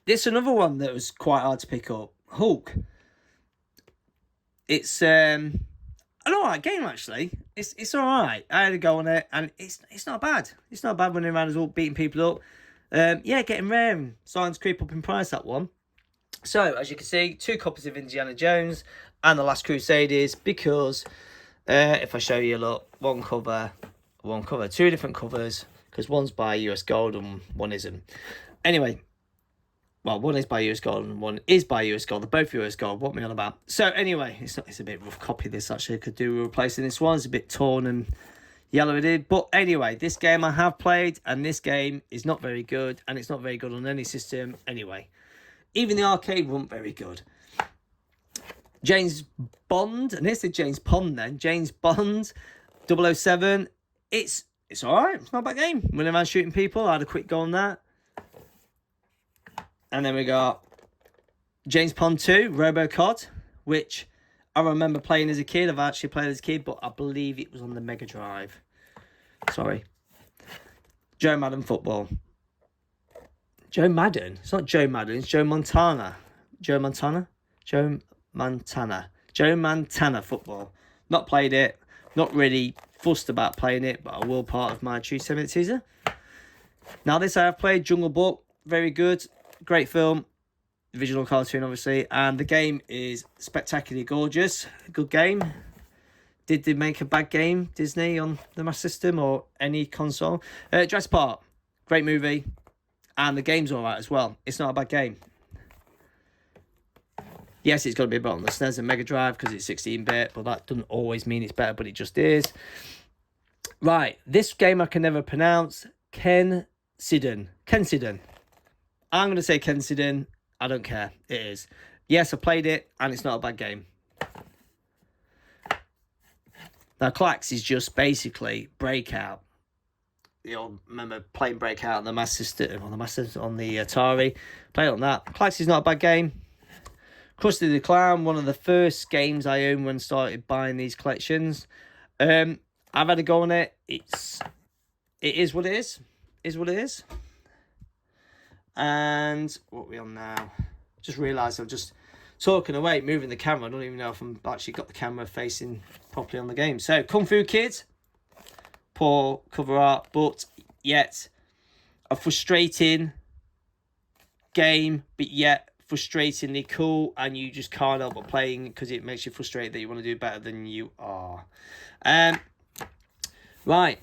This another one that was quite hard to pick up. Hulk. It's an alright game actually. It's alright. I had a go on it, and it's not bad. It's not bad running around as Hulk beating people up. Yeah, getting rare and starting to creep up in price, that one. So, as you can see, 2 copies of Indiana Jones and The Last Crusaders, because if I show you, look, one cover, 2 different covers, because one's by US Gold and one isn't. Anyway, well, one is by US Gold and one is by US Gold. They're both US Gold. What me on about? So, anyway, it's a bit rough copy, this, actually. I could do replacing this one. It's a bit torn and yellow it did. But anyway, this game I have played, and this game is not very good, and it's not very good on any system anyway. Even the arcade wasn't very good. James Bond, and this is James Pond then. James Bond 007. It's alright. It's not a bad game. Running around shooting people. I had a quick go on that. And then we got James Pond 2, RoboCod, which I remember playing as a kid. I've actually played as a kid, but I believe it was on the Mega Drive. Sorry. Joe Madden Football. Joe Madden? It's not Joe Madden, it's Joe Montana. Joe Montana Football. Not played it. Not really fussed about playing it, but I will part of my True 7 teaser. Now this I have played, Jungle Book. Very good. Great film. Original cartoon, obviously. And the game is spectacularly gorgeous. Good game. Did they make a bad game, Disney, on the Master System or any console? Jurassic Park. Great movie. And the game's alright as well. It's not a bad game. Yes, it's got to be better on the SNES and Mega Drive because it's 16-bit, but that doesn't always mean it's better, but it just is. Right, this game I can never pronounce. Kensington. I'm going to say Kensington. I don't care. It is. Yes, I played it, and it's not a bad game. Now, Clax is just basically Breakout. You'll remember playing Breakout on the Master System, on the Atari. Played on that. Clax is not a bad game. Krusty the Clown, one of the first games I owned when I started buying these collections. I've had a go on it. It is what it is. And what are we on now? Just realised I'm just talking away, moving the camera. I don't even know if I'm actually got the camera facing properly on the game. So, Kung Fu Kid. Poor cover art, but yet a frustrating game, but yet frustratingly cool, and you just can't help but playing because it makes you frustrated that you want to do better than you are. Right.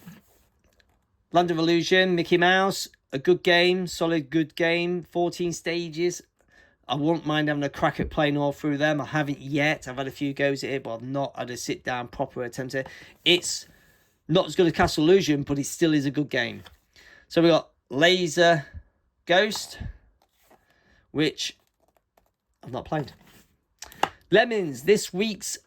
Land of Illusion, Mickey Mouse, a good game, solid good game, 14 stages. I wouldn't mind having a crack at playing all through them. I haven't yet. I've had a few goes at it, but I've not had a sit down proper attempt at it. It's not as good as Castle Illusion, but it still is a good game. So we got Laser Ghost, which I've not played. Lemons, this week's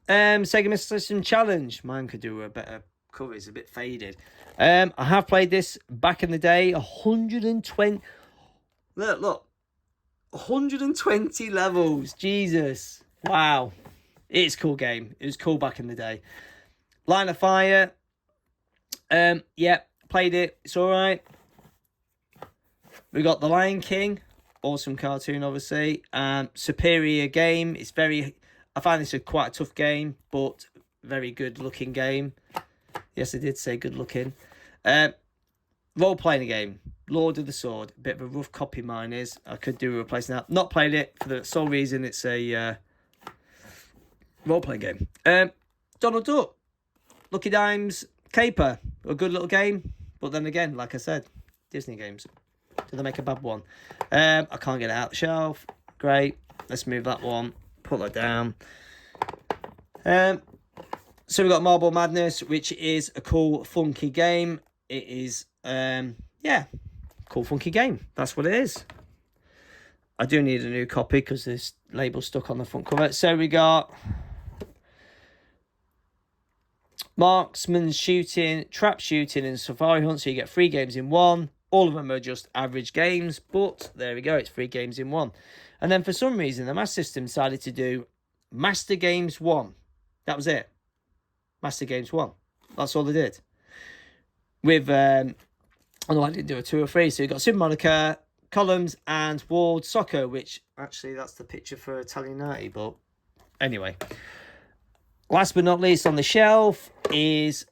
Sega Master System Challenge. Mine could do a better cover, it's a bit faded. I have played this back in the day. 120. Look. 120 levels. Jesus. Wow. It's a cool game. It was cool back in the day. Line of Fire. Yeah, played it. It's alright. We got The Lion King. awesome cartoon, obviously. Superior game. It's very... I find this quite a tough game, but very good looking game. Yes, I did say good looking. Role-playing game. Lord of the Sword. A bit of a rough copy mine is. I could do a replacement that. Not played it for the sole reason it's a role-playing game. Donald Duck. Lucky Dimes. Caper. A good little game. But then again, like I said, Disney games. Do they make a bad one? I can't get it out the shelf. Great. Let's move that one. Put that down. So we've got Marble Madness, which is a cool, funky game. It is, yeah, cool, funky game. That's what it is. I do need a new copy because this label's stuck on the front cover. So we got Marksman Shooting, Trap Shooting, and Safari Hunt. So you get 3 games in one. All of them are just average games, but there we go. It's 3 games in one. And then for some reason, the Master System decided to do Master Games 1. That was it. Master Games 1. That's all they did. With, although I didn't do a 2 or 3. So you've got Super Monica, Columns, and World Soccer, which actually that's the picture for Italian 90. But anyway. Last but not least on the shelf is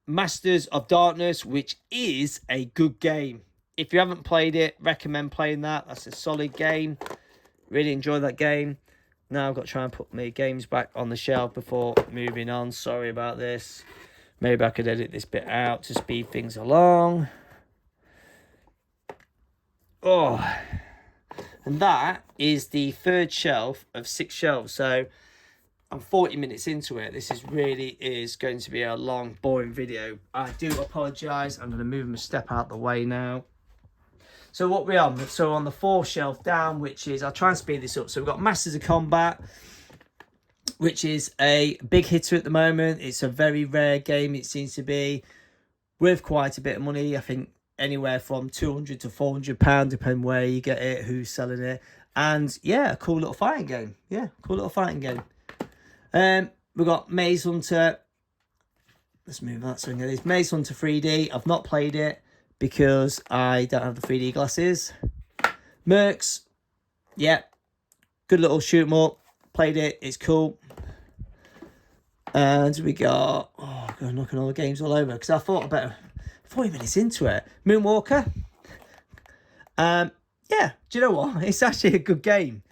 Masters of Darkness, which is a good game. If you haven't played it, recommend playing that. That's a solid game. Really enjoy that game. Now I've got to try and put my games back on the shelf before moving on. Sorry about this. Maybe I could edit this bit out to speed things along. Oh. And that is the 3rd shelf of 6 shelves. So I'm 40 minutes into it. This really is going to be a long, boring video. I do apologise. I'm going to move my step out the way now. So what we're on, so on the 4th shelf down, which is, I'll try and speed this up. So we've got Masters of Combat, which is a big hitter at the moment. It's a very rare game, it seems to be, worth quite a bit of money. I think anywhere from £200 to £400, depending where you get it, who's selling it. And yeah, a cool little fighting game. Yeah, cool little fighting game. We've got Maze Hunter. Let's move that so we can get this. Maze Hunter 3D. I've not played it because I don't have the 3D glasses. Mercs. Yeah. Good little shoot 'em up. Played it. It's cool. And we got... Oh, I'm going knocking all the games all over because I thought about 40 minutes into it. Moonwalker. Yeah. Do you know what? It's actually a good game.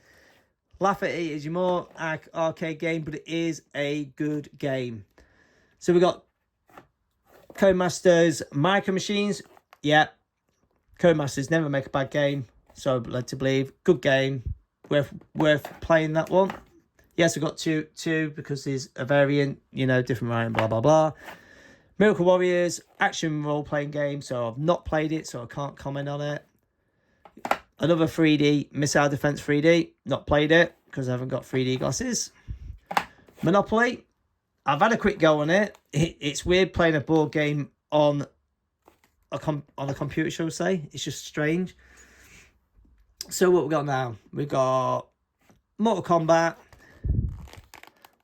Laugh at it is your more arcade game, but it is a good game. So we got Codemasters Micro Machines. Yeah, Codemasters never make a bad game, so I'm led to believe. Good game, worth playing that one. Yes, we've got two because there's a variant, you know, different variant, blah blah blah. Miracle Warriors action role playing game. So I've not played it, so I can't comment on it. Another 3D, Missile Defense 3D. Not played it because I haven't got 3D glasses. Monopoly. I've had a quick go on it. It's weird playing a board game on a computer, shall we say. It's just strange. So what we've got now? We've got Mortal Kombat,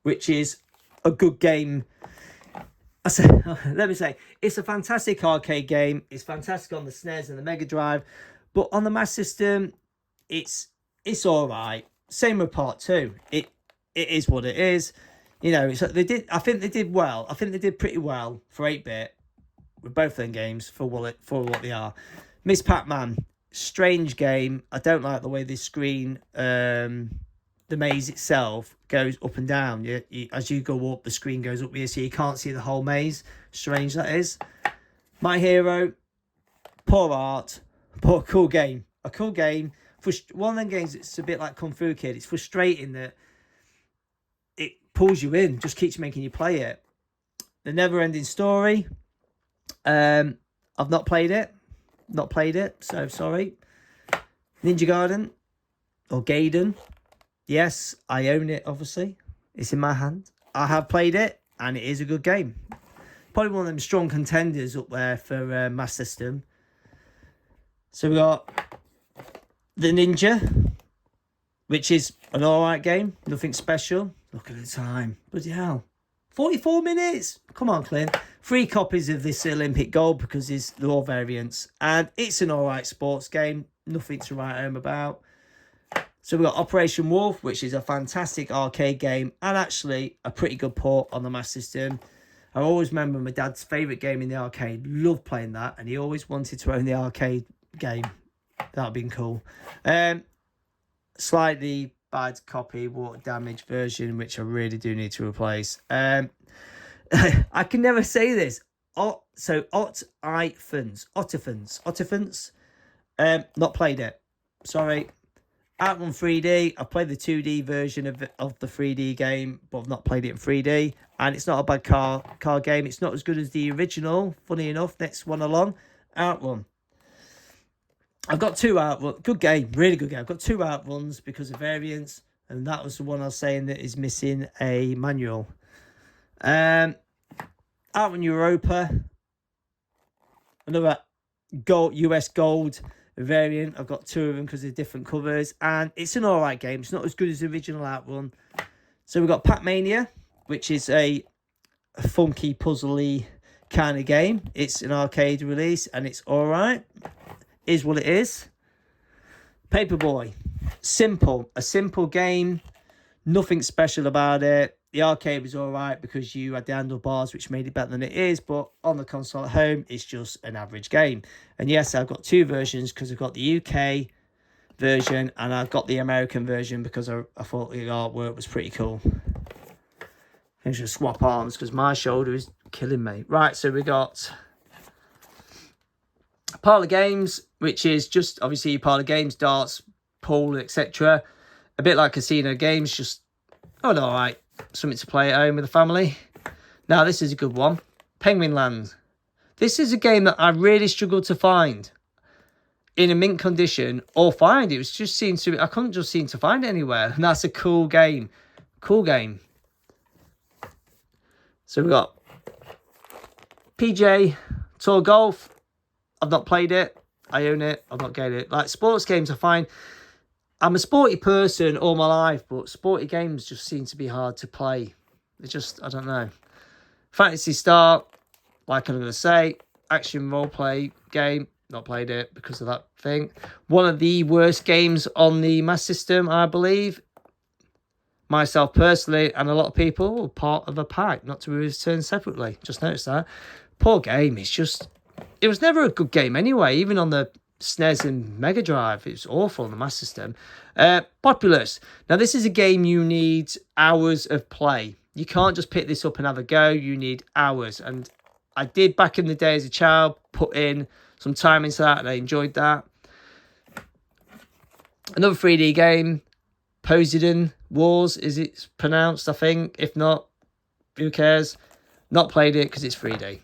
which is a good game. Let me say, it's a fantastic arcade game. It's fantastic on the SNES and the Mega Drive. But on the Master System, it's all right. Same with Part 2. It is what it is. You know, so I think they did well. I think they did pretty well for 8-bit with both them games for what they are. Miss Pac-Man, strange game. I don't like the way the screen, the maze itself goes up and down. As you go up, the screen goes up here, so you can't see the whole maze. Strange that is. My Hero, poor art. But a cool game. A cool game. One of them games, it's a bit like Kung Fu Kid. It's frustrating that it pulls you in. Just keeps making you play it. The Never Ending Story. I've not played it. Not played it. So sorry. Ninja Garden. Or Gaiden. Yes, I own it, obviously. It's in my hand. I have played it. And it is a good game. Probably one of them strong contenders up there for Master System. So we got The Ninja, which is an alright game. Nothing special. Look at the time. Bloody hell. 44 minutes. Come on, Clint. 3 copies of this Olympic Gold because they're all variants. And it's an alright sports game. nothing to write home about. So we've got Operation Wolf, which is a fantastic arcade game and actually a pretty good port on the Master System. I always remember my dad's favourite game in the arcade. Loved playing that, and he always wanted to own the arcade game. That would have been cool. Slightly bad copy, water damage version, which I really do need to replace. I can never say this. So Ottifans. Not played it. Sorry. Outrun 3D. I've played the 2D version of the 3D game, but I've not played it in 3D. And it's not a bad car game. It's not as good as the original. Funny enough, next one along, Outrun. I've got 2 Outrun. Good game, really good game. I've got 2 Outruns because of variants, and that was the one I was saying that is missing a manual. Outrun Europa. Another US gold variant. I've got 2 of them because they're different covers, and it's an alright game. It's not as good as the original Outrun. So we've got Pac-Mania, which is a funky, puzzly kind of game. It's an arcade release, and it's alright. Is what it is. Paperboy. Simple. A simple game. Nothing special about it. The arcade was alright because you had the handlebars, which made it better than it is, but on the console at home, it's just an average game. And yes, I've got 2 versions because I've got the UK version and I've got the American version because I thought the artwork was pretty cool. I should swap arms because my shoulder is killing me. Right, so we got Parlour Games, which is just obviously Parlour Games, darts, pool, etc. A bit like casino games, just alright. Something to play at home with the family. Now, this is a good one. Penguin Land. This is a game that I really struggled to find in a mint condition or find. It was just I couldn't just seem to find it anywhere. And that's a cool game. Cool game. So we've got PJ Tour Golf. I've not played it. I own it. I've not getting it. Like sports games, I find I'm a sporty person all my life, but sporty games just seem to be hard to play. It's just, I don't know. Fantasy Star, like I'm going to say, action roleplay game, not played it because of that thing. One of the worst games on the Master System, I believe. Myself personally, and a lot of people were part of a pack, not to be returned separately. Just noticed that. Poor game. It was never a good game anyway, even on the SNES and Mega Drive. It was awful on the Master System. Populous. Now, this is a game you need hours of play. You can't just pick this up and have a go. You need hours. And I did back in the day as a child put in some time into that, and I enjoyed that. Another 3D game, Poseidon Wars, is it pronounced, I think. If not, who cares? Not played it because it's 3D.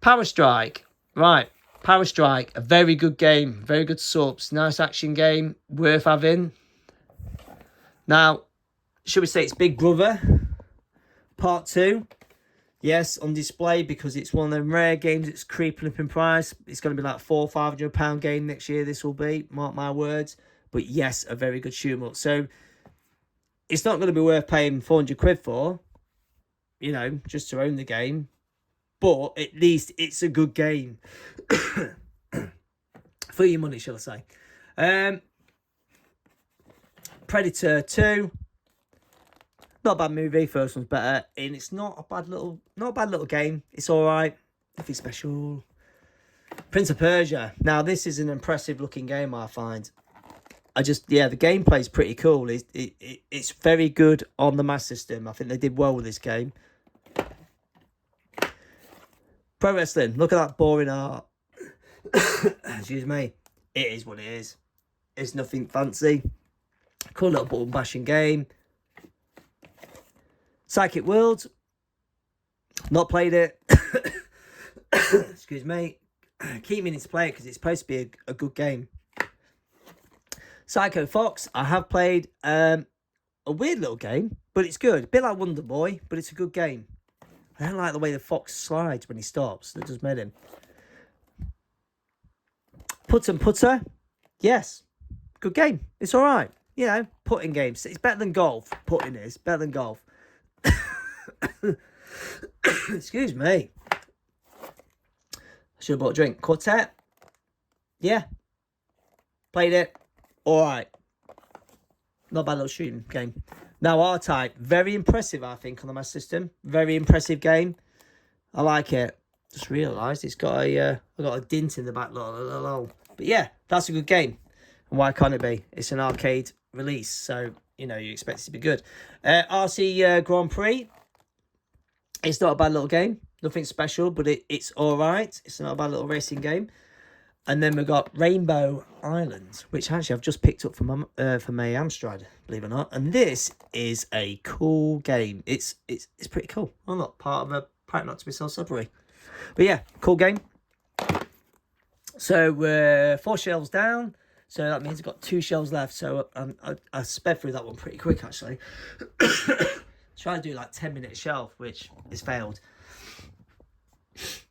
Power Strike. Right. Power Strike, a very good game. Very good subs. Nice action game. Worth having. Now, should we say it's Big Brother Part 2? Yes, on display because it's one of them rare games that's creeping up in price. It's going to be like £400-500 game next year, this will be. Mark my words. But yes, a very good shoot 'em up. So, it's not going to be worth paying 400 quid for, just to own the game. But at least it's a good game. For your money, shall I say. Predator 2. Not a bad movie. First one's better. And it's not a bad little game. It's alright. Nothing special. Prince of Persia. Now, this is an impressive looking game, I find. The gameplay's pretty cool. It's very good on the Master System. I think they did well with this game. Pro Wrestling. Look at that boring art. Excuse me. It is what it is. It's nothing fancy. Cool little button bashing game. Psychic World. Not played it. Excuse me. Keep meaning to play it because it's supposed to be a good game. Psycho Fox. I have played a weird little game, but it's good. A bit like Wonder Boy, but it's a good game. I don't like the way the fox slides when he stops. That just made him. Putt and Putter. Yes. Good game. It's all right. Putting games. It's better than golf. Putting is better than golf. Excuse me. I should have bought a drink. Quartet. Yeah. Played it. All right. Not a bad little shooting game. Now, R-Type. Very impressive, I think, on the Master System. Very impressive game. I like it. Just realised it's got a dint in the back. But yeah, that's a good game. And why can't it be? It's an arcade release, so, you know, you expect it to be good. RC Grand Prix. It's not a bad little game. Nothing special, but it's all right. It's not a bad little racing game. And then we've got Rainbow Islands, which actually I've just picked up from my Amstrad, believe it or not. And this is a cool game. It's pretty cool. I'm not part of a pack not to be self-subway. But yeah, cool game. So we're 4 shells down. So that means I've got 2 shells left. So I sped through that one pretty quick, actually. Try to do like 10-minute shelf, which is failed.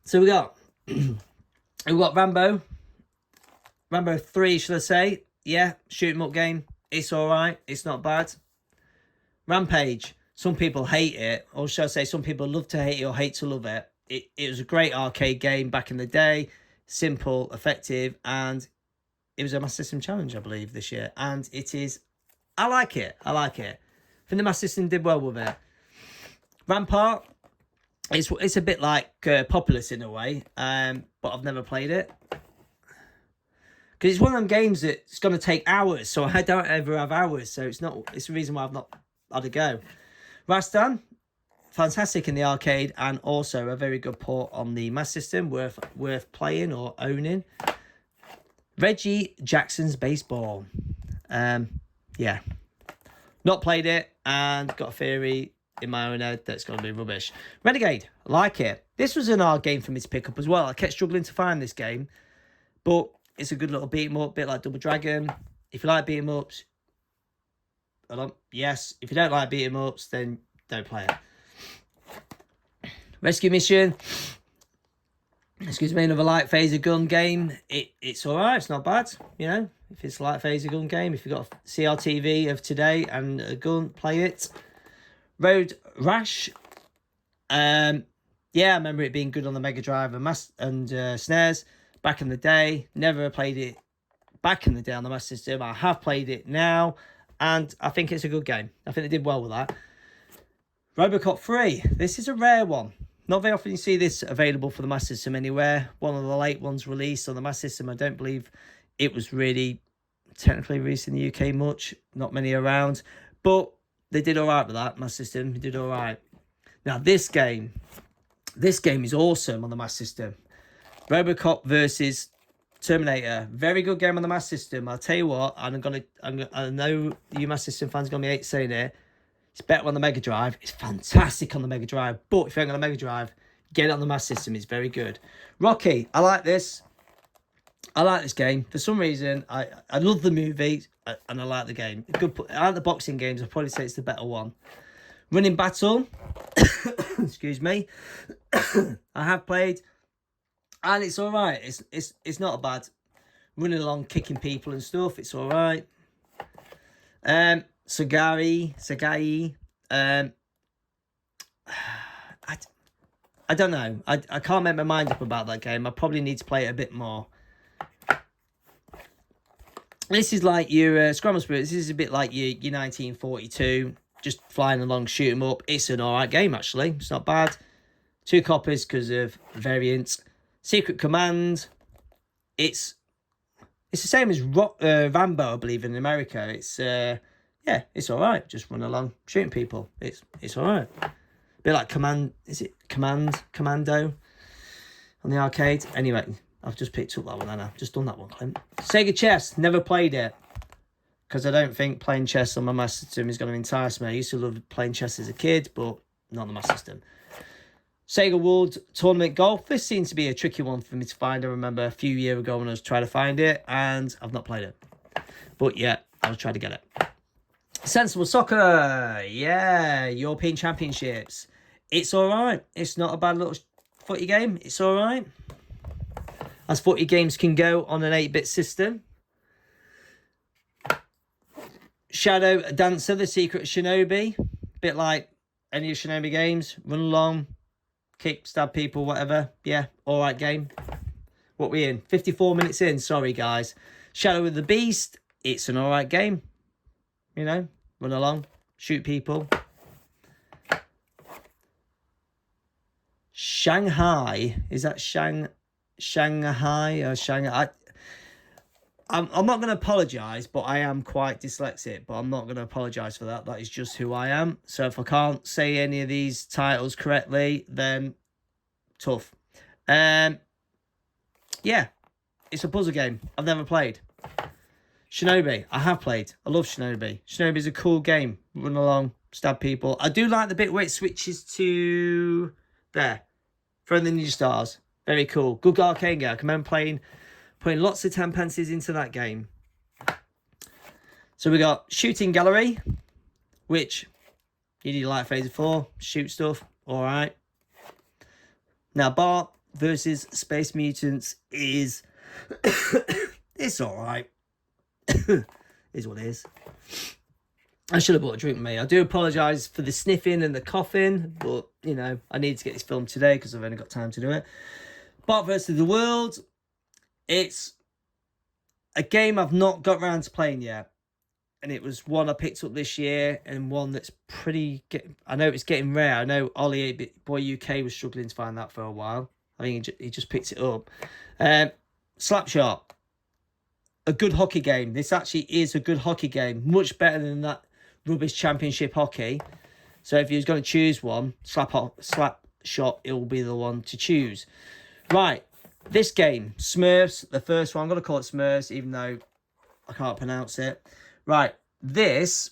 So we got Rambo 3, should I say? Yeah, shoot 'em up game. It's all right. It's not bad. Rampage. Some people hate it, or should I say, some people love to hate it or hate to love it. It was a great arcade game back in the day. Simple, effective, and it was a Master System challenge, I believe, this year. And it is. I like it. I think the Master System did well with it. Rampart. It's a bit like Populous in a way, but I've never played it. Because it's one of them games that's going to take hours, so I don't ever have hours, so it's the reason why I've not had a go. Rastan, fantastic in the arcade, and also a very good port on the Master System, worth playing or owning. Reggie Jackson's Baseball. Yeah. Not played it, and got a theory in my own head that's going to be rubbish. Renegade, like it. This was an hard game for me to pick up as well. I kept struggling to find this game, but it's a good little beat 'em up, bit like Double Dragon. If you like beat 'em ups, yes. If you don't like beat 'em ups, then don't play it. Rescue Mission. Excuse me, another light phaser gun game. It's alright, it's not bad. You know, if it's a light phaser gun game, if you've got a CRTV of today and a gun, play it. Road Rash. Yeah, I remember it being good on the Mega Drive and SNES back in the day. Never played it back in the day on the Master System. I have played it now, and I think it's a good game. I think they did well with that. Robocop 3. This is a rare one. Not very often you see this available for the Master System anywhere. One of the late ones released on the Master System. I don't believe it was really technically released in the UK much. Not many around. But they did all right with that Master System. They did all right. Now, this game is awesome on the Master System. Robocop versus Terminator. Very good game on the Master System. I'll tell you what, I know you Master System fans are going to be saying it. It's better on the Mega Drive. It's fantastic on the Mega Drive. But if you ain't got a Mega Drive, get it on the Master System. It's very good. Rocky. I like this. I like this game. For some reason, I love the movie and I like the game. Good. I like the boxing games. I'd probably say it's the better one. Running Battle. Excuse me. I have played. And it's all right. It's not bad. Running along, kicking people and stuff. It's all right. Sagai. I don't know. I can't make my mind up about that game. I probably need to play it a bit more. This is like your Scramble Spirits. This is a bit like your 1942. Just flying along, shoot 'em up. It's an alright game, actually. It's not bad. 2 copies because of variants. Secret Command. It's the same as Rambo, I believe, in America. It's yeah, it's alright. Just run along, shooting people. It's alright. A bit like Commando on the arcade. Anyway, I've just picked up that one, and I've just done that one, Clint. Sega Chess, never played it. Because I don't think playing chess on my Master System is going to entice me. I used to love playing chess as a kid, but not on the Master System. Sega World Tournament Golf. This seems to be a tricky one for me to find. I remember a few years ago when I was trying to find it, and I've not played it. But yeah, I'll try to get it. Sensible Soccer. Yeah, European Championships. It's alright. It's not a bad little footy game. It's alright. As footy games can go on an 8-bit system. Shadow Dancer, The Secret Shinobi. Bit like any of Shinobi games. Run along, kick, stab people, whatever. Yeah, alright game. What we in? 54 minutes in. Sorry, guys. Shadow of the Beast, it's an alright game. You know, run along, shoot people. Shanghai, is that Shanghai or Shanghai? I'm not going to apologise, but I am quite dyslexic, but I'm not going to apologise for that. That is just who I am. So if I can't say any of these titles correctly, then tough. Yeah, it's a puzzle game I've never played. Shinobi, I have played. I love Shinobi. Shinobi is a cool game. Run along, stab people. I do like the bit where it switches to there. Throwing the ninja stars. Very cool. Good arcade game. I can remember putting lots of 10 pences into that game. So we got Shooting Gallery, which you need light phaser for. Shoot stuff. Alright. Now Bart versus Space Mutants is it's alright. Is what it is. I should have bought a drink with me. I do apologise for the sniffing and the coughing, but you know, I need to get this filmed today because I've only got time to do it. Bart versus the World. It's a game I've not got around to playing yet. And it was one I picked up this year and one that's I know it's getting rare. I know Ollie 8-Bit Boy UK was struggling to find that for a while. I think he just picked it up. Slapshot. A good hockey game. This actually is a good hockey game. Much better than that rubbish championship hockey. So if you're going to choose one, Slapshot, it will be the one to choose. Right. This game, Smurfs, the first one. I'm going to call it Smurfs, even though I can't pronounce it. Right. This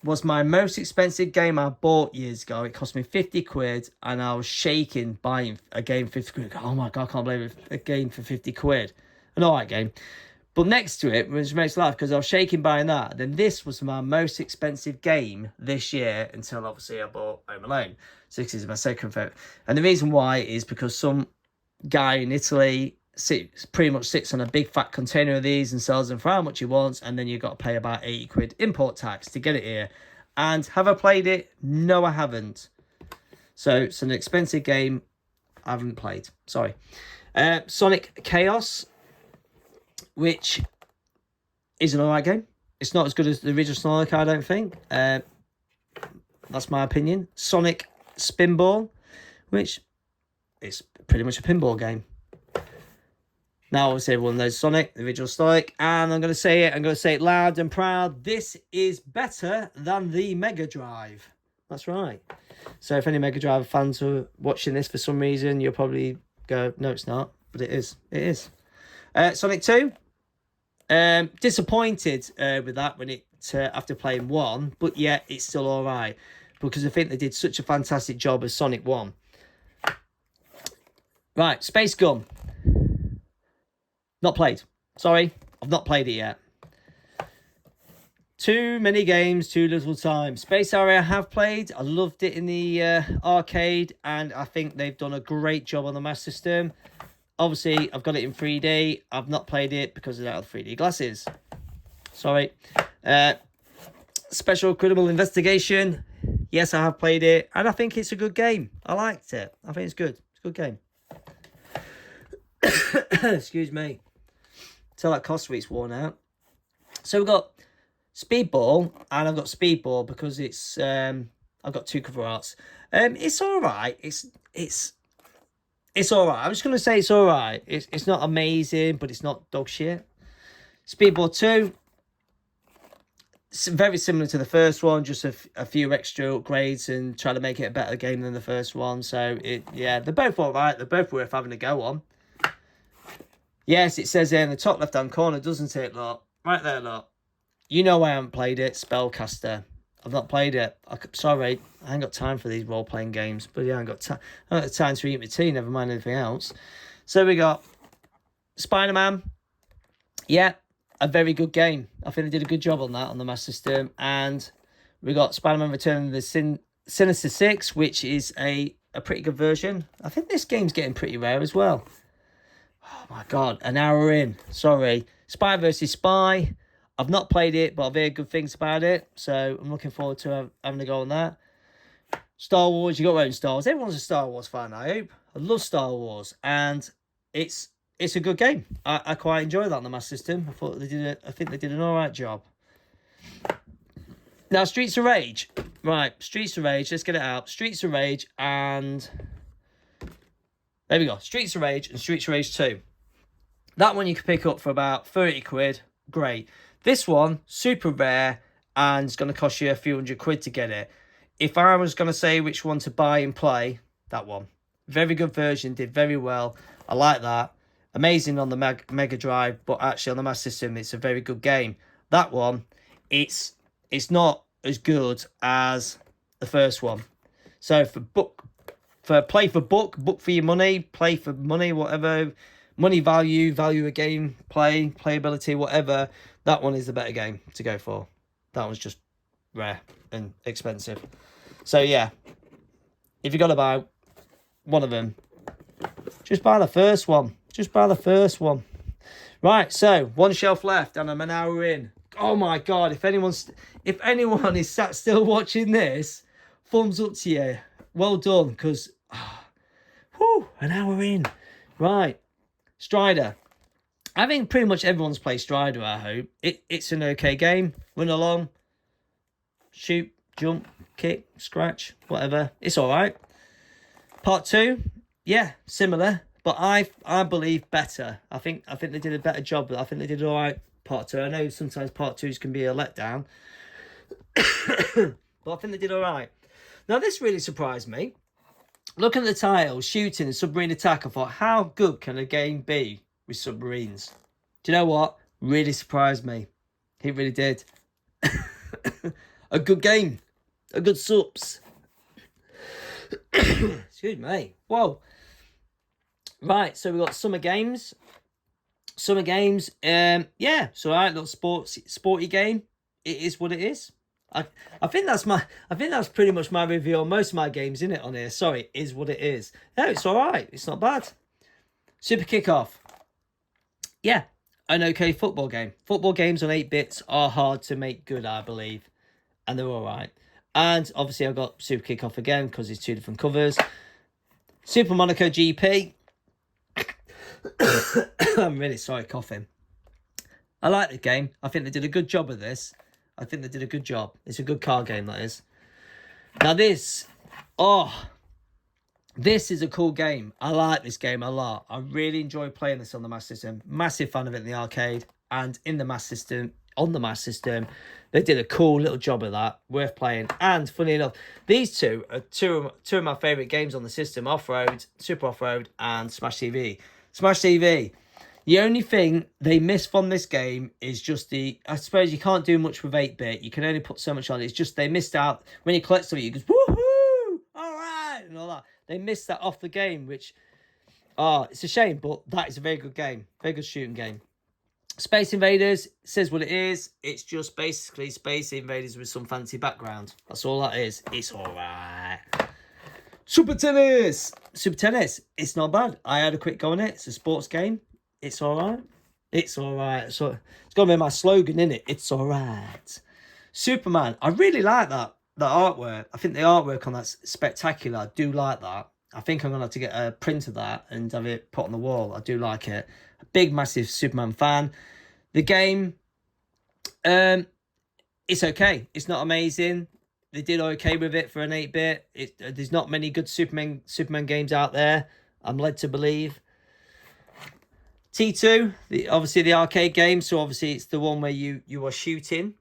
was my most expensive game I bought years ago. It cost me 50 quid, and I was shaking buying a game for 50 quid. Oh my God, I can't believe it. A game for 50 quid. An alright game. But next to it, which makes me laugh because I was shaking buying that, then this was my most expensive game this year until obviously I bought Home Alone. So this is my second favourite. And the reason why is because some guy in Italy pretty much sits on a big fat container of these and sells them for how much he wants, and then you've got to pay about 80 quid import tax to get it here. And have I played it? No, I haven't. So it's an expensive game I haven't played. Sorry. Sonic Chaos, which is an alright game. It's not as good as the original Sonic, I don't think. That's my opinion. Sonic Spinball, which is pretty much a pinball game. Now, obviously, everyone knows Sonic, the original Sonic, and I'm going to say it loud and proud. This is better than the Mega Drive. That's right. So if any Mega Drive fans are watching this for some reason, you'll probably go, no, it's not. But it is. It is. Sonic 2. Disappointed with that when after playing 1, but yet it's still all right because I think they did such a fantastic job as Sonic 1. Right, Space Gun. Not played. Sorry, I've not played it yet. Too many games, too little time. Space Harrier I have played. I loved it in the arcade, and I think they've done a great job on the Master System. Obviously, I've got it in 3D. I've not played it because I don't have 3D glasses. Sorry. Special Criminal Investigation. Yes, I have played it. And I think it's a good game. I liked it. I think it's good. It's a good game. Excuse me. Till that cost week's worn out. So we've got Speedball. And I've got Speedball because it's... I've got 2 cover arts. It's alright. It's alright. I'm just going to say it's alright. It's not amazing, but it's not dog shit. Speedball 2. It's very similar to the first one, just a few extra upgrades and try to make it a better game than the first one. So, they're both alright. They're both worth having a go on. Yes, it says there in the top left-hand corner, doesn't it, look? Right there, look. You know I haven't played it. Spellcaster. I've not played it. Sorry, I ain't got time for these role-playing games. But yeah, I ain't got time to eat my tea, never mind anything else. So we got Spider-Man. Yeah, a very good game. I think they did a good job on that, on the Master System. And we got Spider-Man Return of the Sinister Six, which is a pretty good version. I think this game's getting pretty rare as well. Oh my God, an hour in. Sorry. Spy vs. Spy. I've not played it, but I've heard good things about it. So I'm looking forward to having a go on that. Star Wars, you got your own Star Wars. Everyone's a Star Wars fan, I hope. I love Star Wars. And it's it's a good game. I quite enjoy that on the Master System. I think they did an alright job. Now, Streets of Rage. Right, Streets of Rage. Let's get it out. Streets of Rage and... There we go. Streets of Rage and Streets of Rage 2. That one you can pick up for about 30 quid. Great. This one, super rare, and it's going to cost you a few £100 to get it. If I was going to say which one to buy and play, that one. Very good version, did very well. I like that. Amazing on the Mega Drive, but actually on the Master System, it's a very good game. That one, it's not as good as the first one. So play for book for your money, play for money, whatever, money value a game, playability, whatever. That one is the better game to go for. That one's just rare and expensive. So yeah, if you got to buy one of them, just buy the first one. Just buy the first one. Right, so one shelf left, and I'm an hour in. Oh my god! If anyone is sat still watching this, thumbs up to you. Well done, because an hour in. Right, Strider. I think pretty much everyone's played Strider. I hope it's an okay game. Run along, shoot, jump, kick, scratch, whatever. It's all right. Part 2, yeah, similar, but I believe better. I think they did a better job. I think they did all right. Part 2. I know sometimes part 2s can be a letdown, but I think they did all right. Now this really surprised me. Looking at the title, shooting and submarine attack, I thought, how good can a game be with submarines? Do you know what? Really surprised me. It really did. A good game. A good subs. Excuse me. Whoa. Right, so we've got summer games. Yeah, so alright, little sporty game. It is what it is. I think that's pretty much my review on most of my games, isn't it, on here? Sorry, it is what it is. No, it's alright. It's not bad. Super Kickoff. Yeah, an okay football game. Football games on 8-bits are hard to make good, I believe. And they're alright. And obviously I've got Super Kickoff again because it's 2 different covers. Super Monaco GP. I'm really sorry, coughing. I like the game. I think they did a good job of this. I think they did a good job. It's a good car game, that is. Now this is a cool game. I like this game a lot. I really enjoy playing this on the Master System. Massive fan of it in the arcade and in the Master System. On the Master System, they did a cool little job of that. Worth playing. And funny enough, these two are two of my favourite games on the system. Off-Road, Super Off-Road, and Smash TV. Smash TV. The only thing they miss from this game is just I suppose you can't do much with 8-bit. You can only put so much on it. It's just they missed out. When you collect something, you go, woohoo! All right! And all that. They missed that off the game, which, it's a shame, but that is a very good game. Very good shooting game. Space Invaders says what it is. It's just basically Space Invaders with some fancy background. That's all that is. It's all right. Super Tennis. Super Tennis. It's not bad. I had a quick go on it. It's a sports game. It's all right. It's all right. So it's got to be my slogan, innit? It's all right. Superman. I really like that artwork. I think the artwork on that's spectacular. I do like that. I think I'm going to have to get a print of that and have it put on the wall. I do like it. A big, massive Superman fan. The game, it's okay. It's not amazing. They did okay with it for an 8-bit. There's not many good Superman games out there, I'm led to believe. T2, obviously the arcade game. So obviously it's the one where you are shooting.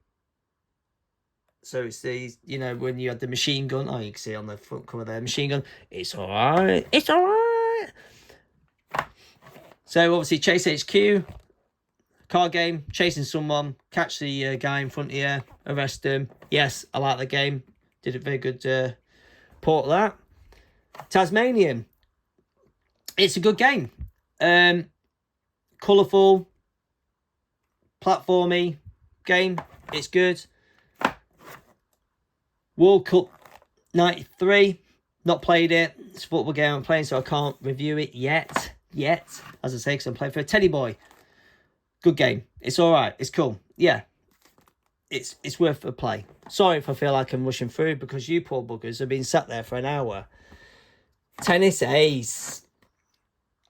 So it's when you had the machine gun. Oh, you can see on the front cover there, machine gun. It's all right. It's all right. So obviously Chase HQ, car game, chasing someone, catch the guy in front of you, arrest him. Yes, I like the game. Did a very good port of that. Tasmanian. It's a good game. Colourful, platformy game. It's good. World Cup 93. Not played it. It's a football game I'm playing, so I can't review it yet. As I say, because I'm playing for a Teddy Boy. Good game. It's all right. It's cool. Yeah. It's worth a play. Sorry if I feel like I'm rushing through, because you poor buggers have been sat there for an hour. Tennis Ace.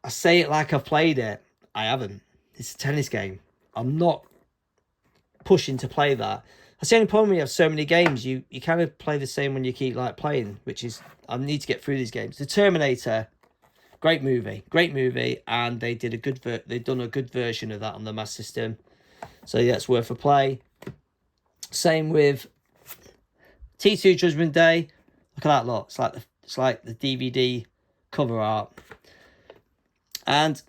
I say it like I've played it. I haven't. It's a tennis game. I'm not pushing to play that. That's the only problem when you have so many games. You kind of play the same when you keep like playing, which is I need to get through these games. The Terminator, great movie, and they did a good they've done a good version of that on the Master System. So yeah, it's worth a play. Same with T2 Judgment Day. Look at that lot. It's like the DVD cover art. And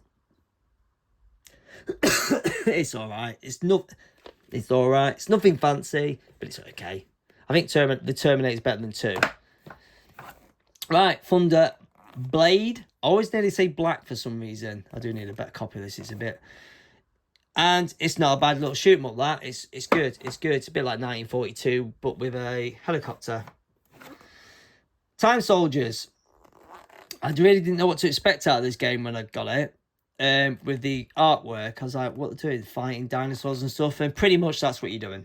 it's alright. It's alright. It's nothing fancy, but it's okay. I think the Terminator is better than 2. Right, Thunder Blade. I always nearly say black for some reason. I do need a better copy of this. It's a bit... And it's not a bad little shoot 'em up, that. It's good. It's good. It's a bit like 1942, but with a helicopter. Time Soldiers. I really didn't know what to expect out of this game when I got it. With the artwork, I was like, what they're doing? Fighting dinosaurs and stuff. And pretty much that's what you're doing.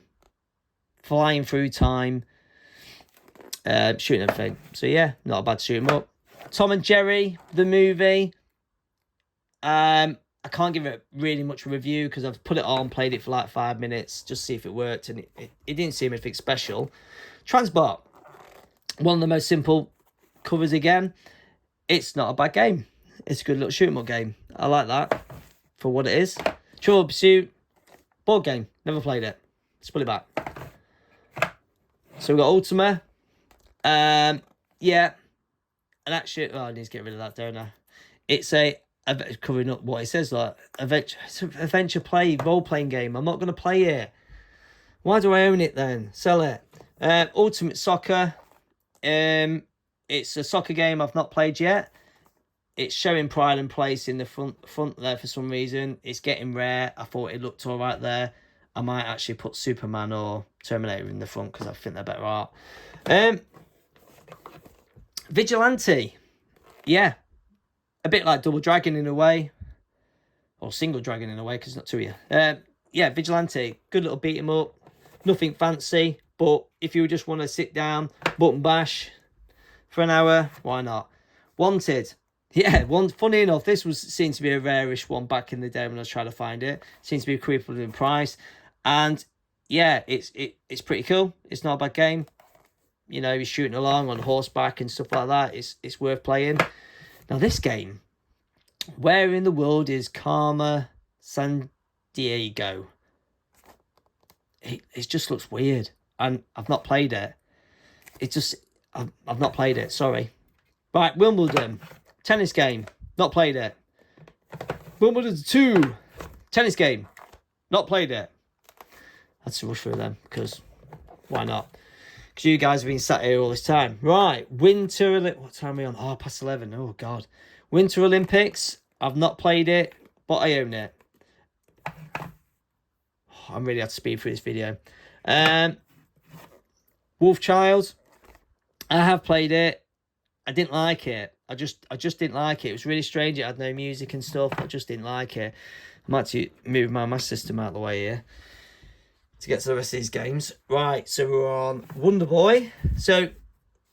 Flying through time. Shooting everything. So yeah, not a bad shoot 'em up. Tom and Jerry, the movie. I can't give it really much review because I've put it on, played it for like 5 minutes, just to see if it worked, and it didn't seem anything special. Transbot, one of the most simple covers again. It's not a bad game. It's a good little shoot 'em up game. I like that for what it is. Trivial Pursuit, board game. Never played it. Let's put it back. So we've got Ultima. Yeah. And actually, oh, I need to get rid of that, don't I? It's covering up what it says, like adventure play, role-playing game. I'm not going to play it. Why do I own it then? Sell it. Ultimate Soccer. It's a soccer game I've not played yet. It's showing Pride and Place in the front there for some reason. It's getting rare. I thought it looked all right there. I might actually put Superman or Terminator in the front because I think they're better art. Vigilante. Yeah. A bit like Double Dragon in a way. Or Single Dragon in a way, because it's not two of you. Yeah, Vigilante. Good little beat 'em up. Nothing fancy. But if you just want to sit down, button bash for an hour, why not? Wanted. Yeah, funny enough, this seemed to be a rarish one back in the day when I was trying to find it. Seems to be creeping in price. And yeah, it's pretty cool. It's not a bad game. You know, you're shooting along on horseback and stuff like that. It's worth playing. Now this game, where in the world is Karma San Diego? It just looks weird, and I've not played it. I've not played it. Sorry. Right, Wimbledon, tennis game, not played it. Wimbledon 2, tennis game, not played it. I had to rush through them because why not? Because you guys have been sat here all this time. Right, Winter Olympics. What time are we on? Oh, past 11. Oh, God. Winter Olympics. I've not played it, but I own it. Oh, I'm really had to speed through this video. Wolfchild. I have played it. I didn't like it. I just didn't like it. It was really strange. It had no music and stuff. I just didn't like it. I might have to move my Master System out of the way here to get to the rest of these games. Right, so we're on Wonder Boy. So,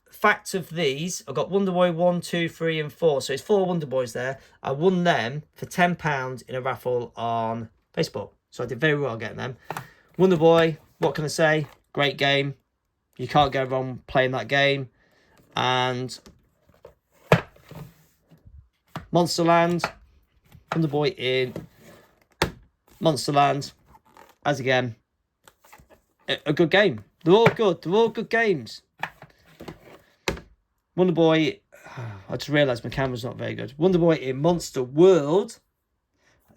fact of these, I've got Wonder Boy 1, 2, 3, and 4. So it's 4 Wonder Boys there. I won them for £10 in a raffle on Facebook. So I did very well getting them. Wonder Boy, what can I say? Great game. You can't go wrong playing that game. And Monsterland, Wonder Boy in Monsterland, as again, a good game. They're all good. They're all good games. Wonder Boy, I just realised my camera's not very good. Wonder Boy in Monster World.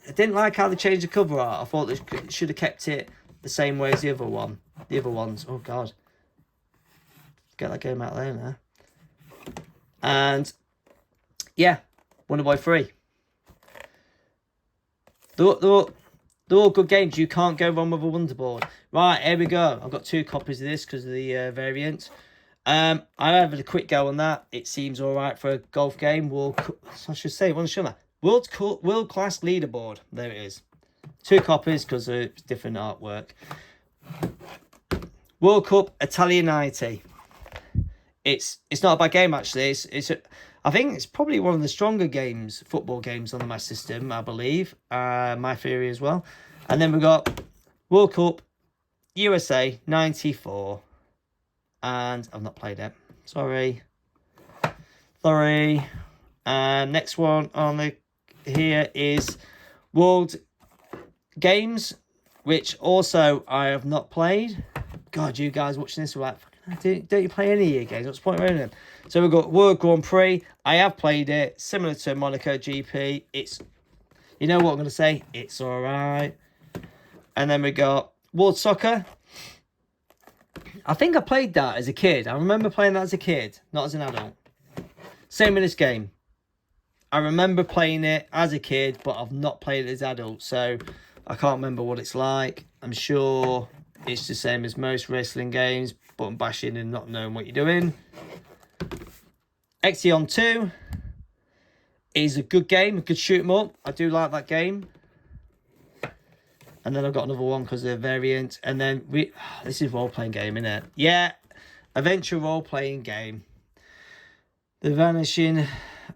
I didn't like how they changed the cover art. I thought they should have kept it the same way as the other one. The other ones. Oh, God. Get that game out there now. And, yeah, Wonder Boy 3. They're all good games. You can't go wrong with a Wonder Board. Right, here we go. I've got 2 copies of this because of the variant. I had a quick go on that. It seems all right for a golf game. I should say, World Class Leaderboard. There it is. 2 copies because it's different artwork. World Cup Italianity. It's not a bad game actually. I think it's probably one of the stronger games, football games on the Master System, I believe. My theory as well. And then we've got World Cup USA 94. And I've not played it. Sorry. Next one on the here is World Games, which also I have not played. God, you guys watching this are like, don't you play any of your games? What's the point of running them? So we've got World Grand Prix. I have played it, similar to Monaco GP. It's, you know what I'm going to say? It's all right. And then we got World Soccer. I think I played that as a kid. I remember playing that as a kid, not as an adult. Same with this game. I remember playing it as a kid, but I've not played it as an adult, so I can't remember what it's like. I'm sure it's the same as most wrestling games, button bashing and not knowing what you're doing. Exion 2 is a good game, a good shoot 'em up. I do like that game. And then I've got another one because they're variant. And then this is role-playing game, isn't it? Yeah, adventure role-playing game. The Vanishing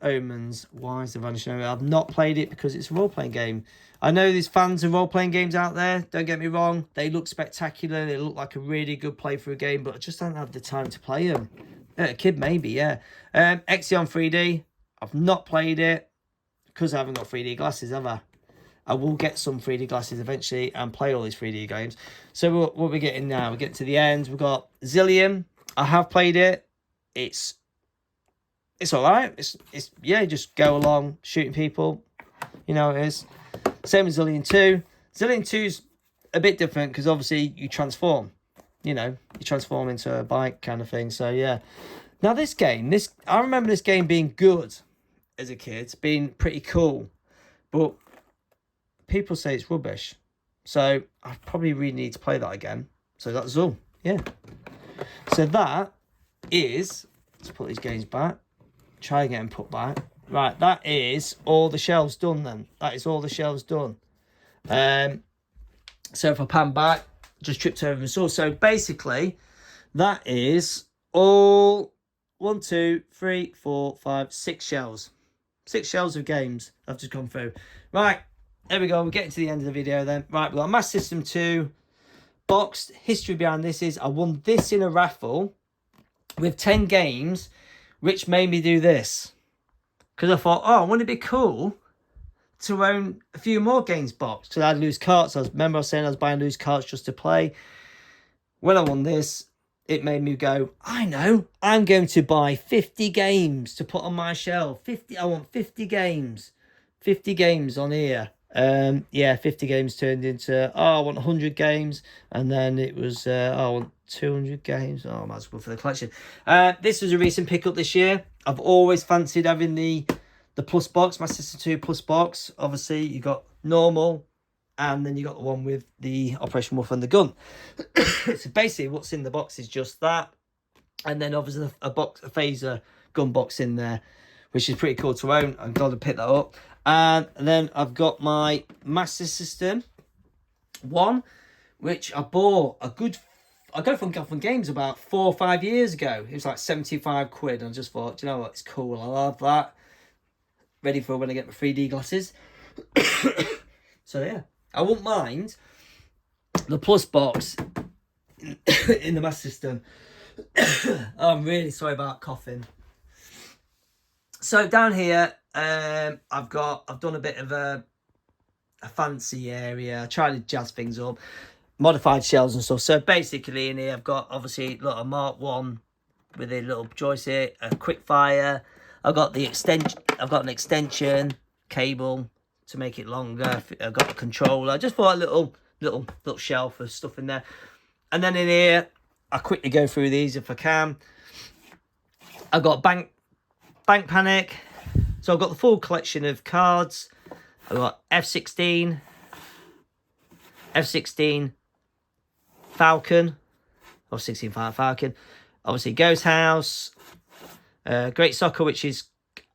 Omens. Why is The Vanishing Omens? I've not played it because it's a role-playing game. I know there's fans of role-playing games out there. Don't get me wrong. They look spectacular. They look like a really good playthrough game, but I just don't have the time to play them. A kid, maybe, yeah. Exion 3D. I've not played it because I haven't got 3D glasses, have I? I will get some 3D glasses eventually and play all these 3D games. So what we're getting now, we get to the end. We've got Zillion. I have played it. It's all right. It's yeah, just go along shooting people. You know it is. Same as Zillion 2. Zillion 2's a bit different because obviously you transform. You know, you transform into a bike kind of thing. So yeah. Now this game, I remember this game being good as a kid, being pretty cool, but people say it's rubbish. So I probably really need to play that again. So that's all. Yeah. So that is, let's put these games back. Try and get them put back. Right, that is all the shelves done then. That is all the shelves done. So if I pan back, just tripped over and saw. So basically, that is all 1, 2, 3, 4, 5, 6 shelves. 6 shelves of games I've just gone through. Right. There we go, we're getting to the end of the video then. Right, we've got a Master System 2 boxed. History behind this is I won this in a raffle with 10 games, which made me do this. Because I thought, oh, wouldn't it be cool to own a few more games boxed? Because I had loose carts. I remember I was saying I was buying loose carts just to play. When I won this, it made me go, I know, I'm going to buy 50 games to put on my shelf. I want 50 games. 50 games on here. 50 games turned into, I want 100 games, and then it was, I want 200 games. Oh, I might as well go for the collection. This was a recent pickup this year. I've always fancied having the plus box, Master System 2 plus box. Obviously, you got normal, and then you got the one with the Operation Wolf and the gun. So basically, what's in the box is just that, and then obviously a phaser gun box in there, which is pretty cool to own. I'm glad to pick that up. And then I've got my Master System 1, which I bought I got it from Gotham Games about 4 or 5 years ago. It was like 75 quid. And I just thought, do you know what? It's cool. I love that. Ready for when I get my 3D glasses. So yeah, I wouldn't mind the plus box in the Master System. I'm really sorry about coughing. So down here, I've done a bit of a fancy area. I tried to jazz things up, modified shells and stuff. So basically in here, I've got obviously a Mark 1 with a little joystick, a quick fire. I've got the extension. I've got an extension cable to make it longer. I've got a controller. I just thought a little shelf of stuff in there. And then in here, I'll quickly go through these if I can. I've got Bank Panic. So I've got the full collection of cards. I've got F-16, Falcon, or 16 Falcon. Obviously Ghost House, Great Soccer, which is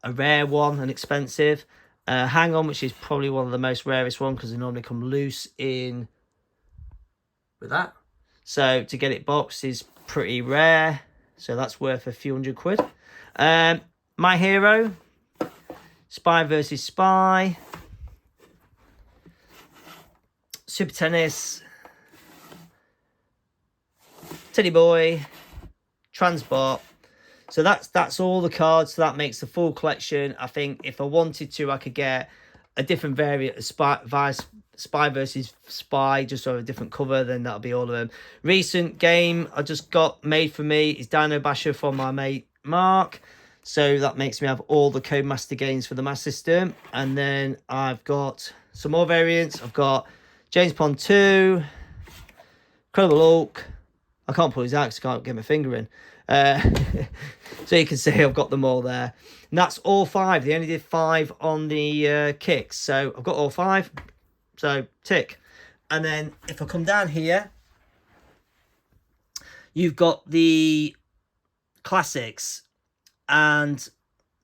a rare one and expensive. Hang On, which is probably one of the most rarest one because they normally come loose in with that. So to get it boxed is pretty rare. So that's worth a few £100. My Hero, Spy versus Spy, Super Tennis, Teddy Boy, Transport. So that's all the cards. So that makes the full collection. I think if I wanted to, I could get a different variant of Spy versus Spy, just on a different cover, then that'll be all of them. Recent game I just got made for me is Dino Basher from my mate Mark. So that makes me have all the Codemaster games for the Master System. And then I've got some more variants. I've got James Bond 2, Incredible Hulk. I can't pull his out because I can't get my finger in. So you can see I've got them all there. And that's all 5. They only did 5 on the kicks. So I've got all 5. So tick. And then if I come down here, you've got the classics. And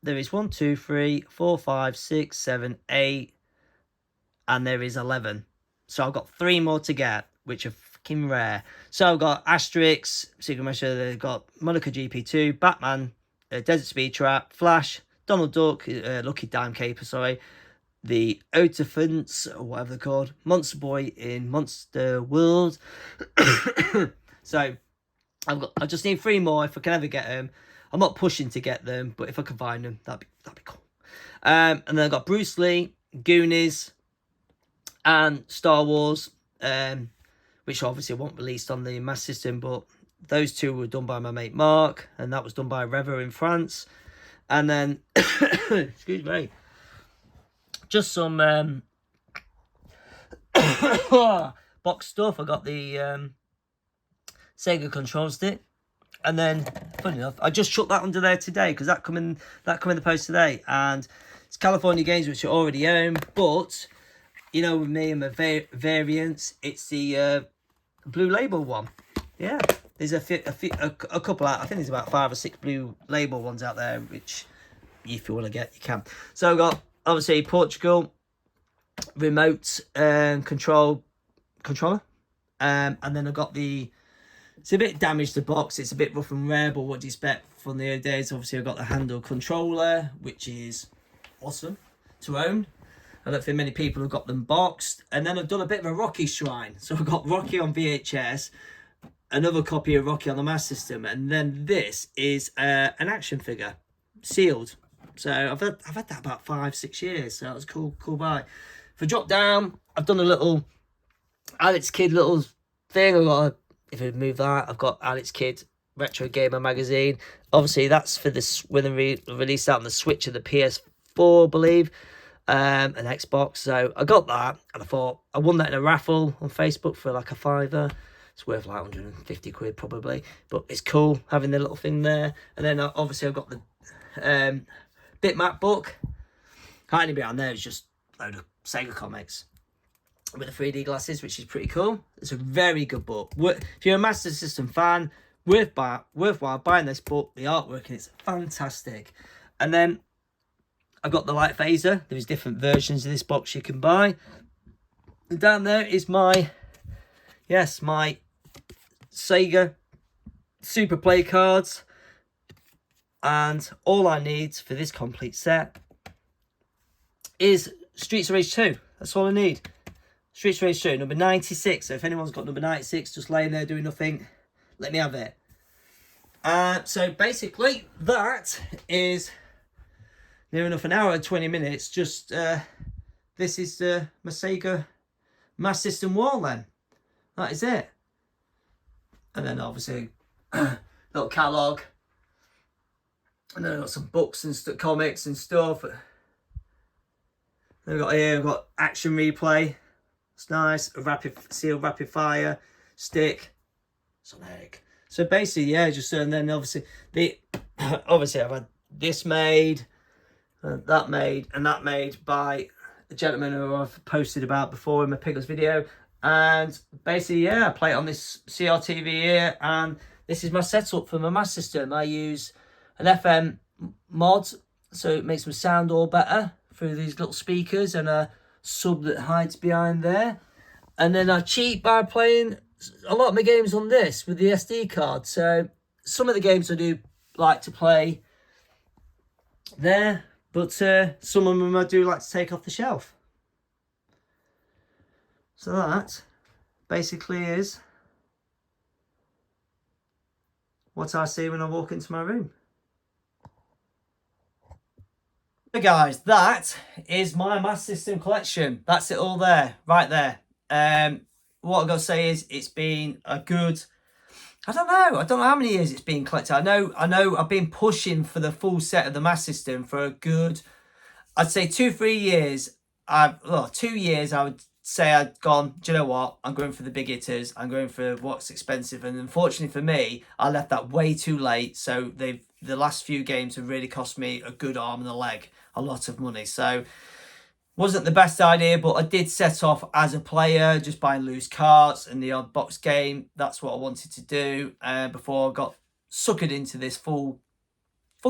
there is 1, 2, 3, 4, 5, 6, 7, 8. And there is 11. So I've got 3 more to get, which are fucking rare. So I've got Asterix, Secret Mission, they've got Monaco GP2, Batman, Desert Speed Trap, Flash, Donald Duck, Lucky Dime Caper, sorry, the Otaphants, or whatever they're called, Monster Boy in Monster World. So I just need 3 more if I can ever get them. I'm not pushing to get them, but if I can find them, that'd be cool. And then I've got Bruce Lee, Goonies, and Star Wars, which obviously I won't released on the Master System, but those 2 were done by my mate Mark, and that was done by Rever in France. And then, excuse me, just some box stuff. I got the Sega control stick, and then, funny enough, I just chucked that under there today because that come in the post today, and it's California Games, which I already own, but you know, with me and my variants, it's the Blue Label one. Yeah, there's a couple out. I think there's about 5 or 6 Blue Label ones out there, which if you want to get, you can. So I've got obviously Portugal remote controller, and then I've got the. It's a bit damaged, the box. It's a bit rough and rare, but what do you expect from the early days? Obviously, I've got the handle controller, which is awesome to own. I don't think many people have got them boxed. And then I've done a bit of a Rocky shrine. So I've got Rocky on VHS, another copy of Rocky on the Master System, and then this is an action figure, sealed. So I've had that about 5-6 years. So that was cool buy. If I drop down, I've done a little Alex Kidd little thing. I've got if I move that, I've got Alex Kidd Retro Gamer magazine. Obviously, that's for this when they released that on the Switch and the PS4, I believe. An Xbox, so I got that, and I thought I won that in a raffle on Facebook for like a £5. It's worth like 150 quid probably, but it's cool having the little thing there. And then obviously I've got the bitmap book. Hiding behind there is just a load of Sega comics with the 3D glasses, which is pretty cool. It's a very good book. If you're a Master System fan, worthwhile buying this book. The artwork is fantastic. And then I got the light phaser. There's different versions of this box you can buy. And down there is my Sega Super Play cards. And all I need for this complete set is Streets of Rage 2. That's all I need. Streets of Rage 2, number 96. So if anyone's got number 96 just laying there doing nothing, let me have it. So basically, that is near enough an hour and 20 minutes. Just this is my Sega Master System wall then. That is it. And then obviously little catalogue. And then I've got some books and comics and stuff. Then we've got here, we've got Action Replay. It's nice. A sealed rapid fire stick. Sonic. So basically, yeah, just and then obviously obviously I've had this made. That made and that made by a gentleman who I've posted about before in my Pickles video. And basically, yeah, I play it on this CRTV here, and this is my setup for my Master System. I use an FM mod, so it makes my sound all better through these little speakers and a sub that hides behind there. And then I cheat by playing a lot of my games on this with the SD card. So some of the games I do like to play there, but some of them I do like to take off the shelf. So that basically is what I see when I walk into my room. So guys, that is my Master System collection. That's it all there, right there. What I've got to say is it's been a good, I don't know how many years it's been collected. I know I've been pushing for the full set of the Master System for a good, I'd say 2-3 years. 2 years I would say I'd gone, do you know what, I'm going for the big hitters, I'm going for what's expensive, and unfortunately for me, I left that way too late. So the last few games have really cost me a good arm and a leg, a lot of money. So wasn't the best idea, but I did set off as a player, just buying loose carts and the odd box game. That's what I wanted to do before I got suckered into this full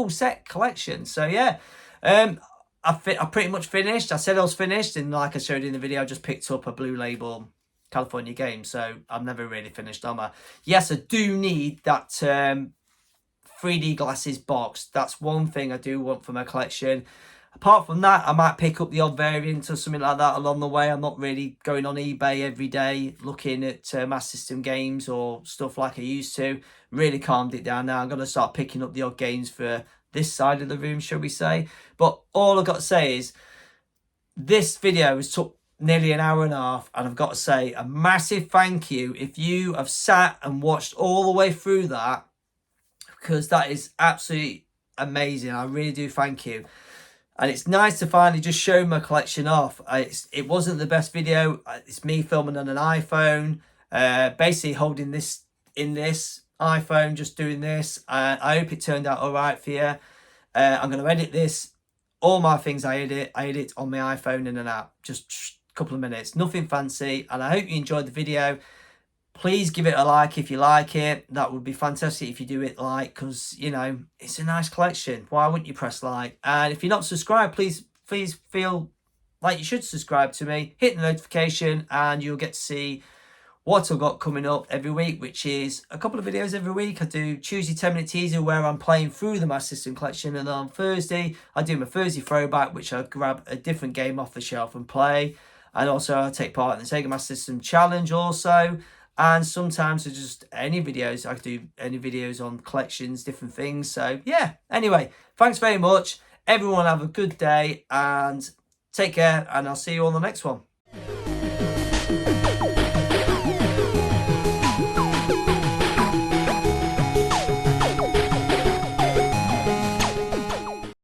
set collection. So yeah, I pretty much finished. I said I was finished, and like I showed in the video, I just picked up a Blue Label California game. So I've never really finished, am I? Yes, I do need that 3D glasses box. That's one thing I do want for my collection. Apart from that, I might pick up the odd variant or something like that along the way. I'm not really going on eBay every day looking at Master System games or stuff like I used to. Really calmed it down now. I'm going to start picking up the odd games for this side of the room, shall we say. But all I've got to say is this video has took nearly an hour and a half, and I've got to say a massive thank you if you have sat and watched all the way through that, because that is absolutely amazing. I really do thank you. And it's nice to finally just show my collection off. It wasn't the best video. It's me filming on an iPhone, basically holding this in this iPhone, just doing this. I hope it turned out all right for you. I'm going to edit this. All my things I edit on my iPhone in an app. Just a couple of minutes. Nothing fancy. And I hope you enjoyed the video. Please give it a like if you like it. That would be fantastic if you do it like, because, you know, it's a nice collection. Why wouldn't you press like? And if you're not subscribed, please feel like you should subscribe to me. Hit the notification and you'll get to see what I've got coming up every week, which is a couple of videos every week. I do Tuesday 10-minute teaser where I'm playing through the Master System collection, and on Thursday I do my Thursday throwback, which I grab a different game off the shelf and play. And also I take part in the Sega Master System challenge also. And sometimes it's just any videos. I do any videos on collections, different things. So yeah, anyway, thanks very much. Everyone have a good day and take care, and I'll see you on the next one.